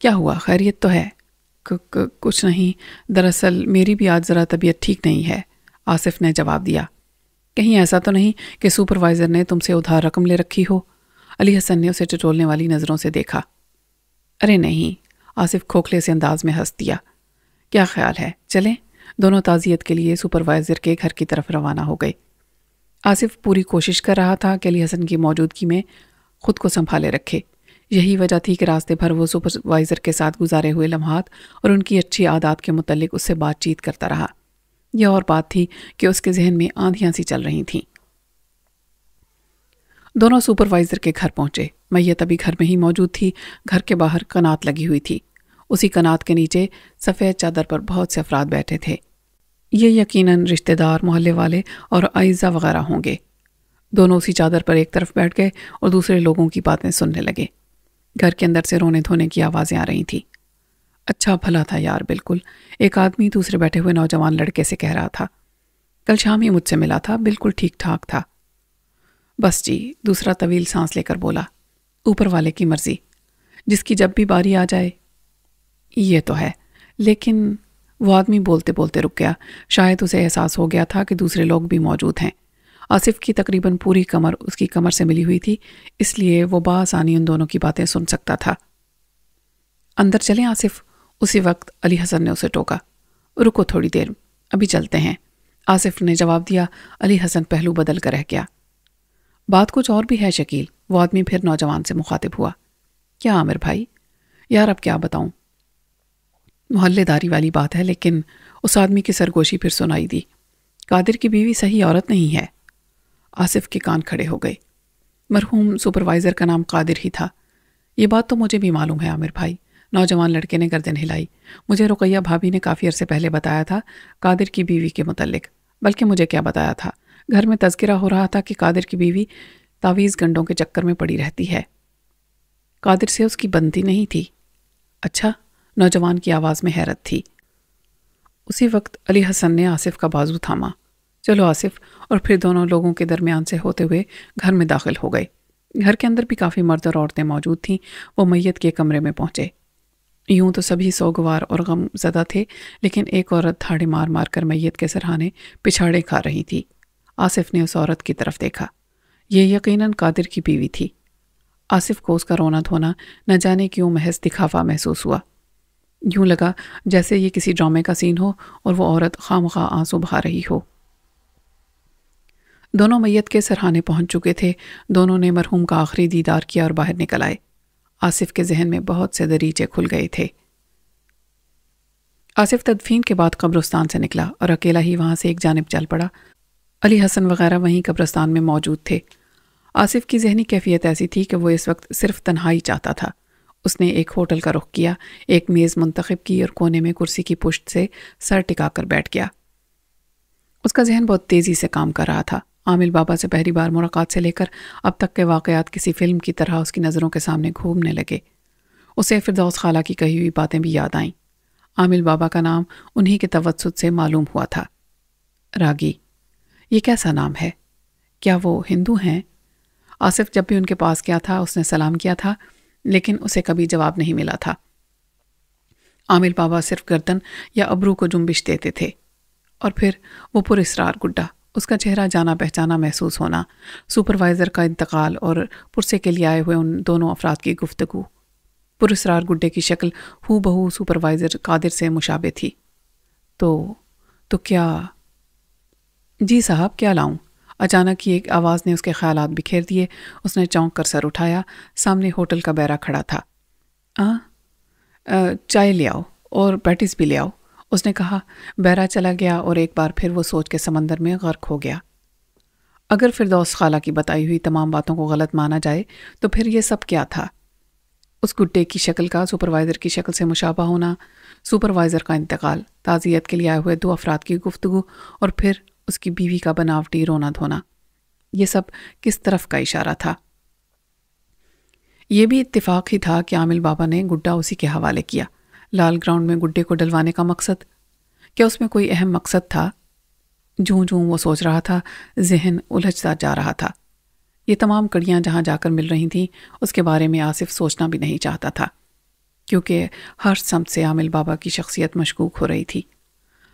کیا ہوا؟ خیریت تو ہے؟ کچھ نہیں، دراصل میری بھی آج ذرا طبیعت ٹھیک نہیں ہے، آصف نے جواب دیا۔ کہیں ایسا تو نہیں کہ سپروائزر نے تم سے ادھار رقم لے رکھی ہو؟ علی حسن نے اسے ٹٹولنے والی نظروں سے دیکھا۔ ارے نہیں، آصف کھوکھلے سے انداز میں ہنس دیا۔ کیا خیال ہے چلیں؟ دونوں تعزیت کے لیے سپروائزر کے گھر کی طرف روانہ ہو گئے۔ آصف پوری کوشش کر رہا تھا کہ علی حسن کی موجودگی میں خود کو سنبھالے رکھے۔ یہی وجہ تھی کہ راستے بھر وہ سپروائزر کے ساتھ گزارے ہوئے لمحات اور ان کی اچھی عادات کے متعلق اس سے بات چیت کرتا رہا۔ یہ اور بات تھی کہ اس کے ذہن میں آندھیاں سی چل رہی تھیں۔ دونوں سپروائزر کے گھر پہنچے۔ میت ابھی گھر میں ہی موجود تھی۔ گھر کے باہر کنات لگی ہوئی تھی۔ اسی کنات کے نیچے سفید چادر پر بہت سے افراد بیٹھے تھے۔ یہ یقیناً رشتہ دار، محلے والے اور اعزا وغیرہ ہوں گے۔ دونوں اسی چادر پر ایک طرف بیٹھ گئے اور دوسرے لوگوں کی باتیں سننے لگے۔ گھر کے اندر سے رونے دھونے کی آوازیں آ رہی تھیں۔ اچھا بھلا تھا یار، بالکل، ایک آدمی دوسرے بیٹھے ہوئے نوجوان لڑکے سے کہہ رہا تھا۔ کل شام ہی مجھ سے ملا تھا، بالکل ٹھیک ٹھاک تھا۔ بس جی، دوسرا طویل سانس لے کر بولا، اوپر والے کی مرضی، جس کی جب بھی باری آ جائے۔ یہ تو ہے، لیکن وہ آدمی بولتے بولتے رک گیا۔ شاید اسے احساس ہو گیا تھا کہ دوسرے لوگ بھی موجود ہیں۔ آصف کی تقریباً پوری کمر اس کی کمر سے ملی ہوئی تھی، اس لیے وہ بآسانی ان دونوں کی باتیں سن سکتا تھا۔ اندر چلیں آصف، اسی وقت علی حسن نے اسے ٹوکا۔ رکو تھوڑی دیر، ابھی چلتے ہیں، آصف نے جواب دیا۔ علی حسن پہلو بدل کر رہ گیا۔ بات کچھ اور بھی ہے شکیل، وہ آدمی پھر نوجوان سے مخاطب ہوا۔ کیا عامر بھائی؟ یار اب کیا بتاؤں، محلے داری والی بات ہے، لیکن اس آدمی کی سرگوشی پھر سنائی دی۔ قادر کی بیوی صحیح عورت نہیں ہے۔ آصف کے کان کھڑے ہو گئے۔ مرحوم سپروائزر کا نام قادر ہی تھا۔ یہ بات تو مجھے بھی معلوم ہے عامر بھائی، نوجوان لڑکے نے گردن ہلائی۔ مجھے رقیہ بھابی نے کافی عرصے پہلے بتایا تھا قادر کی بیوی کے متعلق، بلکہ مجھے کیا بتایا تھا، گھر میں تذکرہ ہو رہا تھا کہ قادر کی بیوی تعویذ گنڈوں کے چکر میں پڑی رہتی ہے۔ قادر سے اس کی بنتی نہیں تھی؟ اچھا، نوجوان کی آواز میں حیرت تھی۔ اسی وقت علی حسن نے آصف کا بازو تھاما۔ چلو آصف، اور پھر دونوں لوگوں کے درمیان سے ہوتے ہوئے گھر میں داخل ہو گئے۔ گھر کے اندر بھی کافی مرد اور عورتیں موجود تھیں۔ وہ میت کے کمرے میں پہنچے۔ یوں تو سبھی سوگوار اور غم زدہ تھے، لیکن ایک عورت دھاڑے مار مار کر میت کے سرہانے پچھاڑے کھا رہی تھی۔ آصف نے اس عورت کی طرف دیکھا۔ یہ یقیناً قادر کی بیوی تھی۔ آصف کو اس کا رونا دھونا نہ جانے کیوں محض دکھاوا محسوس ہوا۔ یوں لگا جیسے یہ کسی ڈرامے کا سین ہو اور وہ عورت خواہ آنسو بہا رہی ہو۔ دونوں میت کے سرہانے پہنچ چکے تھے۔ دونوں نے مرحوم کا آخری دیدار کیا اور باہر نکل آئے۔ آصف کے ذہن میں بہت سے دریچے کھل گئے تھے۔ آصف تدفین کے بعد قبرستان سے نکلا اور اکیلا ہی وہاں سے ایک جانب چل پڑا۔ علی حسن وغیرہ وہیں قبرستان میں موجود تھے۔ آصف کی ذہنی کیفیت ایسی تھی کہ وہ اس وقت صرف تنہائی چاہتا تھا۔ اس نے ایک ہوٹل کا رخ کیا، ایک میز منتخب کی اور کونے میں کرسی کی پشت سے سر ٹکا کر بیٹھ گیا۔ اس کا ذہن بہت تیزی سے کام کر رہا تھا۔ عامل بابا سے پہلی بار ملاقات سے لے کر اب تک کے واقعات کسی فلم کی طرح اس کی نظروں کے سامنے گھومنے لگے۔ اسے فردوس خالہ کی کہی ہوئی باتیں بھی یاد آئیں۔ عامل بابا کا نام انہی کے توسط سے معلوم ہوا تھا، راگی۔ یہ کیسا نام ہے؟ کیا وہ ہندو ہیں؟ آصف جب بھی ان کے پاس گیا تھا اس نے سلام کیا تھا، لیکن اسے کبھی جواب نہیں ملا تھا۔ عامل بابا صرف گردن یا ابرو کو جنبش دیتے تھے، اور پھر وہ پر اسرار گڈا، اس کا چہرہ جانا پہچانا محسوس ہونا، سپروائزر کا انتقال اور پرسے کے لیے آئے ہوئے ان دونوں افراد کی گفتگو۔ پر اسرار گڈے کی شکل ہو بہو سپروائزر قادر سے مشابہ تھی۔ تو کیا؟ جی صاحب، کیا لاؤں؟ اچانک ہی ایک آواز نے اس کے خیالات بکھیر دیے۔ اس نے چونک کر سر اٹھایا۔ سامنے ہوٹل کا بیرا کھڑا تھا۔ چائے لے آؤ اور پیٹیز بھی لے آؤ، اس نے کہا۔ بیرا چلا گیا اور ایک بار پھر وہ سوچ کے سمندر میں غرق ہو گیا۔ اگر فردوس خالہ کی بتائی ہوئی تمام باتوں کو غلط مانا جائے تو پھر یہ سب کیا تھا؟ اس گڈے کی شکل کا سپروائزر کی شکل سے مشابہ ہونا، سپروائزر کا انتقال، تعزیت کے لیے آئے ہوئے دو افراد کی گفتگو، اور پھر اس کی بیوی کا بناوٹی رونا دھونا، یہ سب کس طرف کا اشارہ تھا؟ یہ بھی اتفاق ہی تھا کہ عامل بابا نے گڈا اسی کے حوالے کیا۔ لال گراؤنڈ میں گڈے کو ڈلوانے کا مقصد کیا؟ اس میں کوئی اہم مقصد تھا؟ جوں وہ سوچ رہا تھا، ذہن الجھتا جا رہا تھا۔ یہ تمام کڑیاں جہاں جا کر مل رہی تھیں اس کے بارے میں آصف سوچنا بھی نہیں چاہتا تھا، کیونکہ ہر سمت سے عامل بابا کی شخصیت مشکوک ہو رہی تھی۔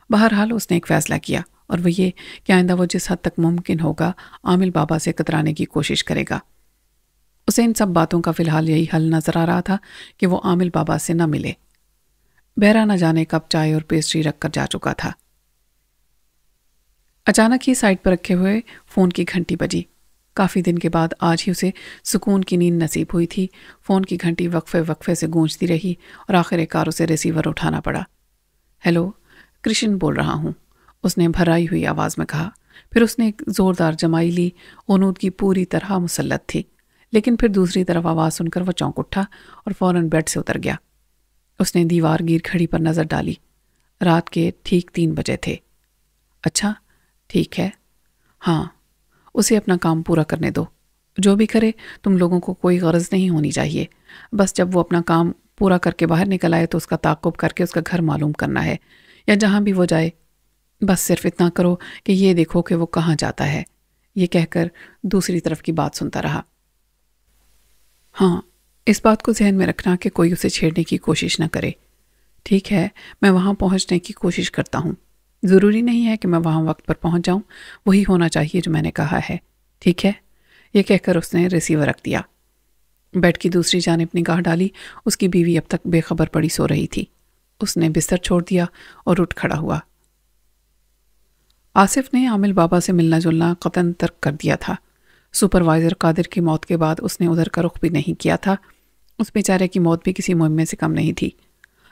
بہرحال اس نے ایک فیصلہ کیا، اور وہ یہ کہ آئندہ وہ جس حد تک ممکن ہوگا عامل بابا سے کترانے کی کوشش کرے گا۔ اسے ان سب باتوں کا فی الحال یہی حل نظر آ رہا تھا کہ وہ عامل بابا سے نہ ملے۔ بہرا نہ جانے کب چائے اور پیسٹری رکھ کر جا چکا تھا۔ اچانک ہی سائڈ پر رکھے ہوئے فون کی گھنٹی بجی۔ کافی دن کے بعد آج ہی اسے سکون کی نیند نصیب ہوئی تھی۔ فون کی گھنٹی وقفے سے گونجتی رہی اور آخر کار اسے ریسیور اٹھانا پڑا۔ ہیلو، کرشن بول رہا ہوں، اس نے بھرائی ہوئی آواز میں کہا۔ پھر اس نے ایک زوردار جمائی لی۔ غنود کی پوری طرح مسلط تھی، لیکن پھر دوسری طرف آواز سن کر وہ چونک اٹھا اور فوراً بیڈ سے اتر گیا۔ اس نے دیوار گیر گھڑی پر نظر ڈالی۔ رات کے ٹھیک 3 بجے تھے۔ اچھا، ٹھیک ہے، ہاں، اسے اپنا کام پورا کرنے دو۔ جو بھی کرے تم لوگوں کو کوئی غرض نہیں ہونی چاہیے۔ بس جب وہ اپنا کام پورا کر کے باہر نکل آئے تو اس کا تعاقب کر کے اس کا گھر معلوم کرنا ہے، یا جہاں بھی وہ جائے۔ بس صرف اتنا کرو کہ یہ دیکھو کہ وہ کہاں جاتا ہے۔ یہ کہہ کر دوسری طرف کی بات سنتا رہا۔ ہاں، اس بات کو ذہن میں رکھنا کہ کوئی اسے چھیڑنے کی کوشش نہ کرے۔ ٹھیک ہے، میں وہاں پہنچنے کی کوشش کرتا ہوں۔ ضروری نہیں ہے کہ میں وہاں وقت پر پہنچ جاؤں، وہی ہونا چاہیے جو میں نے کہا ہے، ٹھیک ہے؟ یہ کہہ کر اس نے ریسیور رکھ دیا۔ بیڈ کی دوسری جانب نگاہ ڈالی۔ اس کی بیوی اب تک بے خبر پڑی سو رہی تھی۔ اس نے بستر چھوڑ دیا اور اٹھ کھڑا ہوا۔ آصف نے عامل بابا سے ملنا جلنا قطعاً ترک کر دیا تھا۔ سپروائزر قادر کی موت کے بعد اس نے ادھر کا رخ بھی نہیں کیا تھا۔ اس بیچارے کی موت بھی کسی مہمے سے کم نہیں تھی۔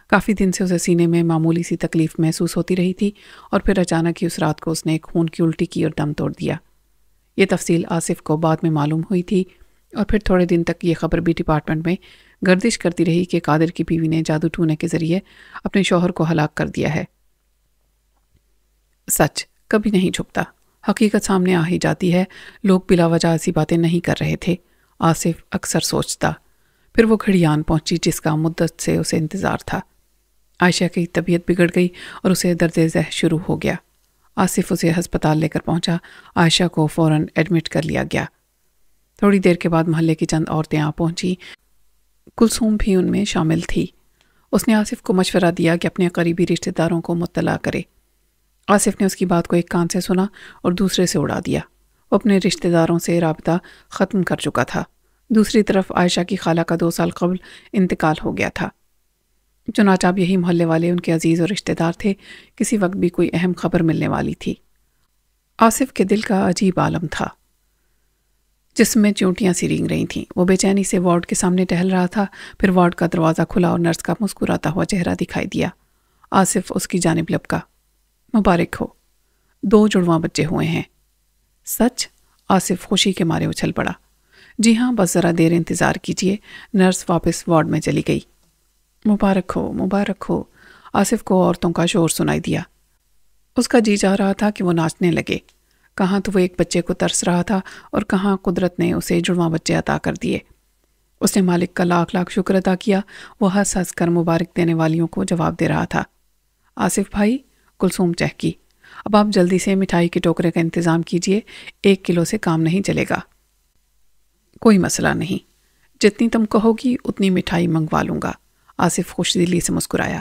کافی دن سے اسے سینے میں معمولی سی تکلیف محسوس ہوتی رہی تھی، اور پھر اچانک ہی اس رات کو اس نے ایک خون کی الٹی کی اور دم توڑ دیا۔ یہ تفصیل آصف کو بعد میں معلوم ہوئی تھی، اور پھر تھوڑے دن تک یہ خبر بھی ڈپارٹمنٹ میں گردش کرتی رہی کہ قادر کی بیوی نے جادو ٹونے کے ذریعے اپنے شوہر کو ہلاک کر دیا ہے۔ سچ کبھی نہیں چھپتا، حقیقت سامنے آ ہی جاتی ہے۔ لوگ بلا وجہ ایسی باتیں نہیں کر رہے تھے، آصف اکثر سوچتا۔ پھر وہ گھڑی آن پہنچی جس کا مدت سے اسے انتظار تھا۔ عائشہ کی طبیعت بگڑ گئی اور اسے درد ذہ شروع ہو گیا۔ آصف اسے ہسپتال لے کر پہنچا۔ عائشہ کو فوراً ایڈمٹ کر لیا گیا۔ تھوڑی دیر کے بعد محلے کی چند عورتیں آ پہنچی، کلثوم بھی ان میں شامل تھی۔ اس نے آصف کو مشورہ دیا کہ اپنے قریبی رشتہ داروں کو مطلع کرے۔ آصف نے اس کی بات کو ایک کان سے سنا اور دوسرے سے اڑا دیا۔ وہ اپنے رشتہ داروں سے رابطہ ختم کر چکا تھا۔ دوسری طرف عائشہ کی خالہ کا 2 سال قبل انتقال ہو گیا تھا۔ چنانچہ اب یہی محلے والے ان کے عزیز اور رشتہ دار تھے۔ کسی وقت بھی کوئی اہم خبر ملنے والی تھی۔ آصف کے دل کا عجیب عالم تھا۔ جسم میں چونٹیاں سی رینگ رہی تھیں۔ وہ بے چینی سے وارڈ کے سامنے ٹہل رہا تھا۔ پھر وارڈ کا دروازہ کھلا اور نرس کا مسکراتا ہوا چہرہ دکھائی دیا۔ آصف اس کی جانب لپکا۔ مبارک ہو، 2 جڑواں بچے ہوئے ہیں۔ سچ؟ آصف خوشی کے مارے اچھل پڑا۔ جی ہاں، بس ذرا دیر انتظار کیجیے۔ نرس واپس وارڈ میں چلی گئی۔ مبارک ہو، مبارک ہو۔ آصف کو عورتوں کا شور سنائی دیا۔ اس کا جی چاہ رہا تھا کہ وہ ناچنے لگے۔ کہاں تو وہ ایک بچے کو ترس رہا تھا اور کہاں قدرت نے اسے جڑواں بچے عطا کر دیے۔ اس نے مالک کا لاکھ لاکھ شکر ادا کیا۔ وہ ہنس ہنس کر مبارک دینے والیوں کو جواب دے رہا تھا۔ آصف بھائی، کلثوم چہکی، اب آپ جلدی سے مٹھائی کے ٹوکرے کا انتظام کیجیے، 1 کلو سے کام نہیں چلے گا۔ کوئی مسئلہ نہیں، جتنی تم کہو گی اتنی مٹھائی منگوا لوں گا۔ آصف خوش دلی سے مسکرایا۔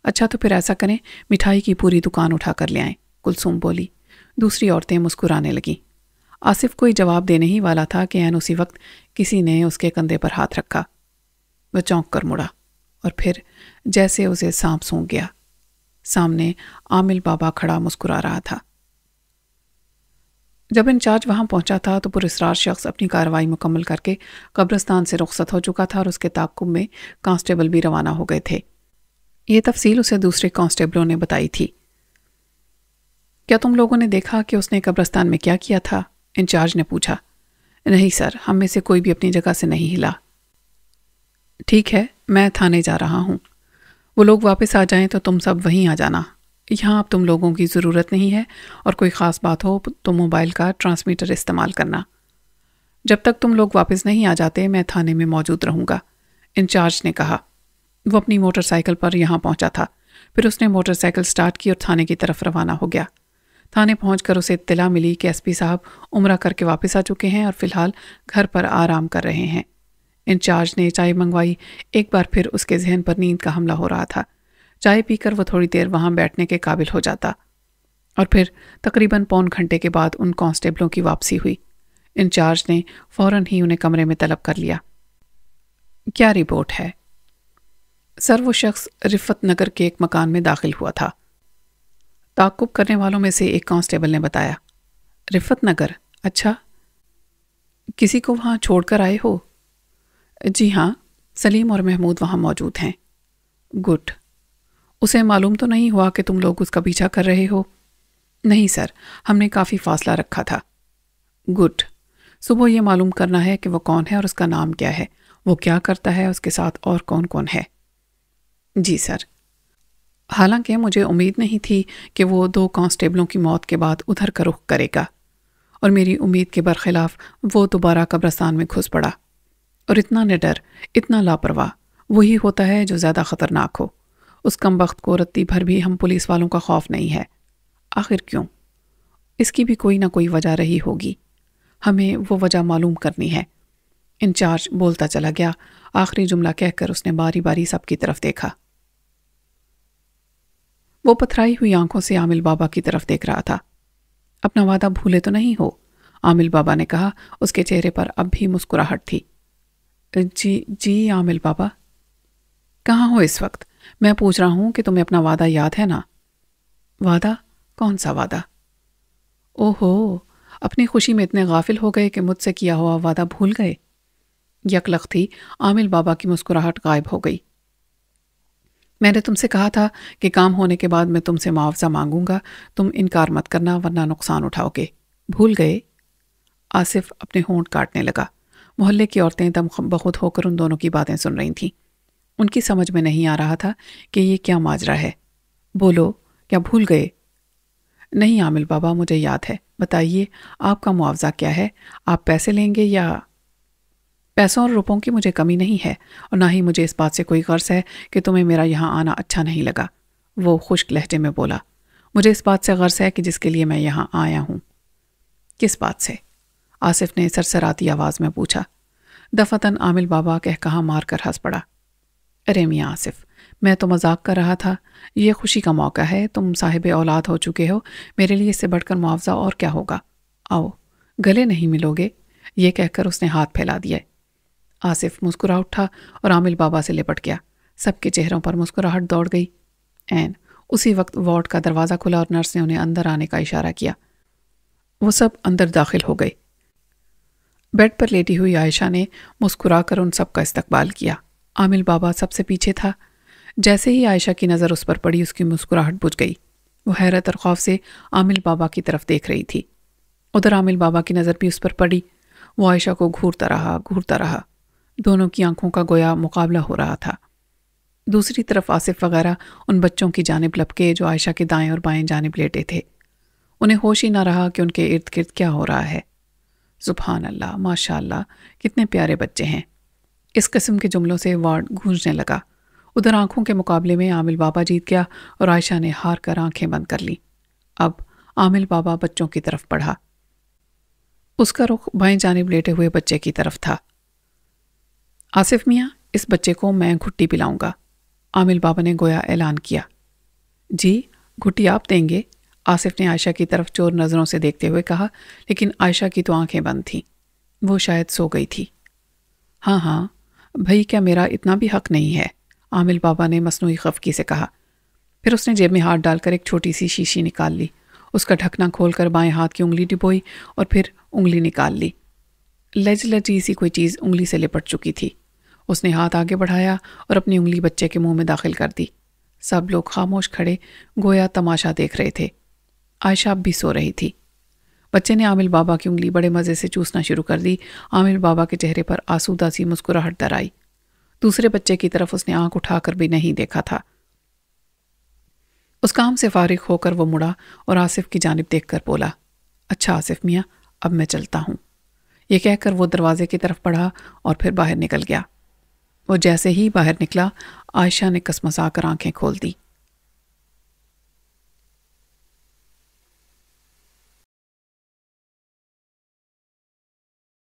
اچھا تو پھر ایسا کریں، مٹھائی کی پوری دکان اٹھا کر لے آئیں، کلثوم بولی۔ دوسری عورتیں مسکرانے لگیں۔ آصف کوئی جواب دینے ہی والا تھا کہ عین اسی وقت کسی نے اس کے کندھے پر ہاتھ رکھا۔ وہ چونک کر مڑا اور پھر جیسے اسے سانپ سونگھ گیا۔ سامنے عامل بابا کھڑا مسکرا رہا تھا۔ جب انچارج وہاں پہنچا تھا تو پراسرار شخص اپنی کارروائی مکمل کر کے قبرستان سے رخصت ہو چکا تھا اور اس کے تعاقب میں کانسٹیبل بھی روانہ ہو گئے تھے۔ یہ تفصیل اسے دوسرے کانسٹیبلوں نے بتائی تھی۔ کیا تم لوگوں نے دیکھا کہ اس نے قبرستان میں کیا کیا تھا؟ انچارج نے پوچھا۔ نہیں سر، ہم میں سے کوئی بھی اپنی جگہ سے نہیں ہلا۔ ٹھیک ہے، میں تھانے جا رہا ہوں۔ وہ لوگ واپس آ جائیں تو تم سب وہیں آ جانا۔ یہاں اب تم لوگوں کی ضرورت نہیں ہے، اور کوئی خاص بات ہو تو موبائل کا ٹرانسمیٹر استعمال کرنا۔ جب تک تم لوگ واپس نہیں آ جاتے میں تھانے میں موجود رہوں گا، انچارج نے کہا۔ وہ اپنی موٹر سائیکل پر یہاں پہنچا تھا۔ پھر اس نے موٹر سائیکل سٹارٹ کی اور تھانے کی طرف روانہ ہو گیا۔ تھانے پہنچ کر اسے اطلاع ملی کہ ایس پی صاحب عمرہ کر کے واپس آ چکے ہیں اور فی الحال گھر پر آرام کر رہے ہیں۔ انچارج نے چائے منگوائی۔ ایک بار پھر اس کے ذہن پر نیند کا حملہ ہو رہا تھا۔ چائے پی کر وہ تھوڑی دیر وہاں بیٹھنے کے قابل ہو جاتا اور پھر تقریباً پون گھنٹے کے بعد ان کانسٹیبلوں کی واپسی ہوئی۔ انچارج نے فوراً ہی انہیں کمرے میں طلب کر لیا۔ کیا رپورٹ ہے؟ سر، وہ شخص رفت نگر کے ایک مکان میں داخل ہوا تھا، تعاقب کرنے والوں میں سے ایک کانسٹیبل نے بتایا۔ رفت نگر؟ اچھا، کسی کو وہاں چھوڑ کر آئے ہو؟ جی ہاں، سلیم اور محمود وہاں موجود ہیں۔ گڈ۔ اسے معلوم تو نہیں ہوا کہ تم لوگ اس کا پیچھا کر رہے ہو؟ نہیں سر، ہم نے کافی فاصلہ رکھا تھا۔ گڈ۔ صبح یہ معلوم کرنا ہے کہ وہ کون ہے اور اس کا نام کیا ہے، وہ کیا کرتا ہے، اس کے ساتھ اور کون کون ہے۔ جی سر۔ حالانکہ مجھے امید نہیں تھی کہ وہ 2 کانسٹیبلوں کی موت کے بعد ادھر کا رخ کرے گا، اور میری امید کے برخلاف وہ دوبارہ قبرستان میں گھس پڑا۔ اور اتنا نڈر، اتنا لاپرواہ وہی ہوتا ہے جو زیادہ خطرناک ہو۔ اس کمبخت کو رتی بھر بھی ہم پولیس والوں کا خوف نہیں ہے۔ آخر کیوں؟ اس کی بھی کوئی نہ کوئی وجہ رہی ہوگی، ہمیں وہ وجہ معلوم کرنی ہے۔ انچارج بولتا چلا گیا۔ آخری جملہ کہہ کر اس نے باری باری سب کی طرف دیکھا۔ وہ پتھرائی ہوئی آنکھوں سے عامل بابا کی طرف دیکھ رہا تھا۔ اپنا وعدہ بھولے تو نہیں ہو؟ عامل بابا نے کہا۔ اس کے چہرے پر اب بھی مسکراہٹ تھی۔ جی عامل بابا۔ کہاں ہو اس وقت؟ میں پوچھ رہا ہوں کہ تمہیں اپنا وعدہ یاد ہے نا؟ وعدہ؟ کون سا وعدہ؟ اوہو، اپنی خوشی میں اتنے غافل ہو گئے کہ مجھ سے کیا ہوا وعدہ بھول گئے۔ یکلختی عامل بابا کی مسکراہٹ غائب ہو گئی۔ میں نے تم سے کہا تھا کہ کام ہونے کے بعد میں تم سے معاوضہ مانگوں گا، تم انکار مت کرنا ورنہ نقصان اٹھاؤ گے۔ بھول گئے؟ آصف اپنے ہونٹ کاٹنے لگا۔ محلے کی عورتیں دم بخود ہو کر ان دونوں کی باتیں سن رہی تھیں۔ ان کی سمجھ میں نہیں آ رہا تھا کہ یہ کیا ماجرا ہے۔ بولو، کیا بھول گئے؟ نہیں عامل بابا، مجھے یاد ہے۔ بتائیے، آپ کا معاوضہ کیا ہے؟ آپ پیسے لیں گے یا؟ پیسوں اور روپوں کی مجھے کمی نہیں ہے، اور نہ ہی مجھے اس بات سے کوئی غرض ہے کہ تمہیں میرا یہاں آنا اچھا نہیں لگا۔ وہ خشک لہجے میں بولا۔ مجھے اس بات سے غرض ہے کہ جس کے لیے میں یہاں آیا ہوں۔ کس بات سے؟ آصف نے سرسراتی آواز میں پوچھا۔ دفعتاً عامل بابا کہا مار کر ہنس پڑا۔ ارے میاں آصف، میں تو مذاق کر رہا تھا۔ یہ خوشی کا موقع ہے، تم صاحب اولاد ہو چکے ہو، میرے لیے اس سے بڑھ کر معاوضہ اور کیا ہوگا؟ آؤ، گلے نہیں ملو گے؟ یہ کہہ کر اس نے ہاتھ پھیلا دیا۔ آصف مسکرا اٹھا اور عامل بابا سے لپٹ گیا۔ سب کے چہروں پر مسکراہٹ دوڑ گئی۔ عین اسی وقت وارڈ کا دروازہ کھلا اور نرس نے انہیں اندر آنے کا اشارہ کیا۔ وہ سب اندر داخل ہو گئے۔ بیڈ پر لیٹی ہوئی عائشہ نے مسکرا کر ان سب کا استقبال کیا۔ عامل بابا سب سے پیچھے تھا۔ جیسے ہی عائشہ کی نظر اس پر پڑی اس کی مسکراہٹ بجھ گئی۔ وہ حیرت اور خوف سے عامل بابا کی طرف دیکھ رہی تھی۔ ادھر عامل بابا کی نظر بھی اس پر پڑی۔ وہ عائشہ کو گھورتا رہا۔ دونوں کی آنکھوں کا گویا مقابلہ ہو رہا تھا۔ دوسری طرف آصف وغیرہ ان بچوں کی جانب لپکے جو عائشہ کے دائیں اور بائیں جانب لیٹے تھے۔ انہیں ہوش ہی نہ رہا کہ ان کے ارد گرد کیا ہو رہا ہے۔ سبحان اللہ، ماشاء اللہ، کتنے پیارے بچے ہیں۔ اس قسم کے جملوں سے وارڈ گونجنے لگا۔ ادھر آنکھوں کے مقابلے میں عامل بابا جیت گیا اور عائشہ نے ہار کر آنکھیں بند کر لیں۔ اب عامل بابا بچوں کی طرف بڑھا۔ اس کا رخ بائیں جانب لیٹے ہوئے بچے کی طرف تھا۔ آصف میاں، اس بچے کو میں گھٹی پلاؤں گا، عامل بابا نے گویا اعلان کیا۔ جی، گھٹی آپ دیں گے؟ آصف نے عائشہ کی طرف چور نظروں سے دیکھتے ہوئے کہا، لیکن عائشہ کی تو آنکھیں بند تھیں۔ وہ شاید سو گئی تھی۔ ہاں، بھائی، کیا میرا اتنا بھی حق نہیں ہے؟ عامل بابا نے مصنوعی خفگی سے کہا۔ پھر اس نے جیب میں ہاتھ ڈال کر ایک چھوٹی سی شیشی نکال لی۔ اس کا ڈھکنا کھول کر بائیں ہاتھ کی انگلی ڈبوئی اور پھر انگلی نکال لی۔ لجی سی کوئی چیز انگلی سے لپٹ چکی تھی۔ اس نے ہاتھ آگے بڑھایا اور اپنی انگلی بچے کے منہ میں داخل کر دی۔ سب لوگ خاموش کھڑے گویا تماشا دیکھ رہے تھے۔ عائشہ اب بھی سو رہی تھی۔ بچے نے عامل بابا کی انگلی بڑے مزے سے چوسنا شروع کر دی۔ عامل بابا کے چہرے پر آسودہ سی مسکراہٹ در آئی۔ دوسرے بچے کی طرف اس نے آنکھ اٹھا کر بھی نہیں دیکھا تھا۔ اس کام سے فارغ ہو کر وہ مڑا اور آصف کی جانب دیکھ کر بولا، اچھا آصف میاں، اب میں چلتا ہوں۔ یہ کہہ کر وہ دروازے کی طرف بڑھا اور پھر باہر نکل گیا۔ وہ جیسے ہی باہر نکلا، عائشہ نے کسمسا کر آنکھیں کھول دی۔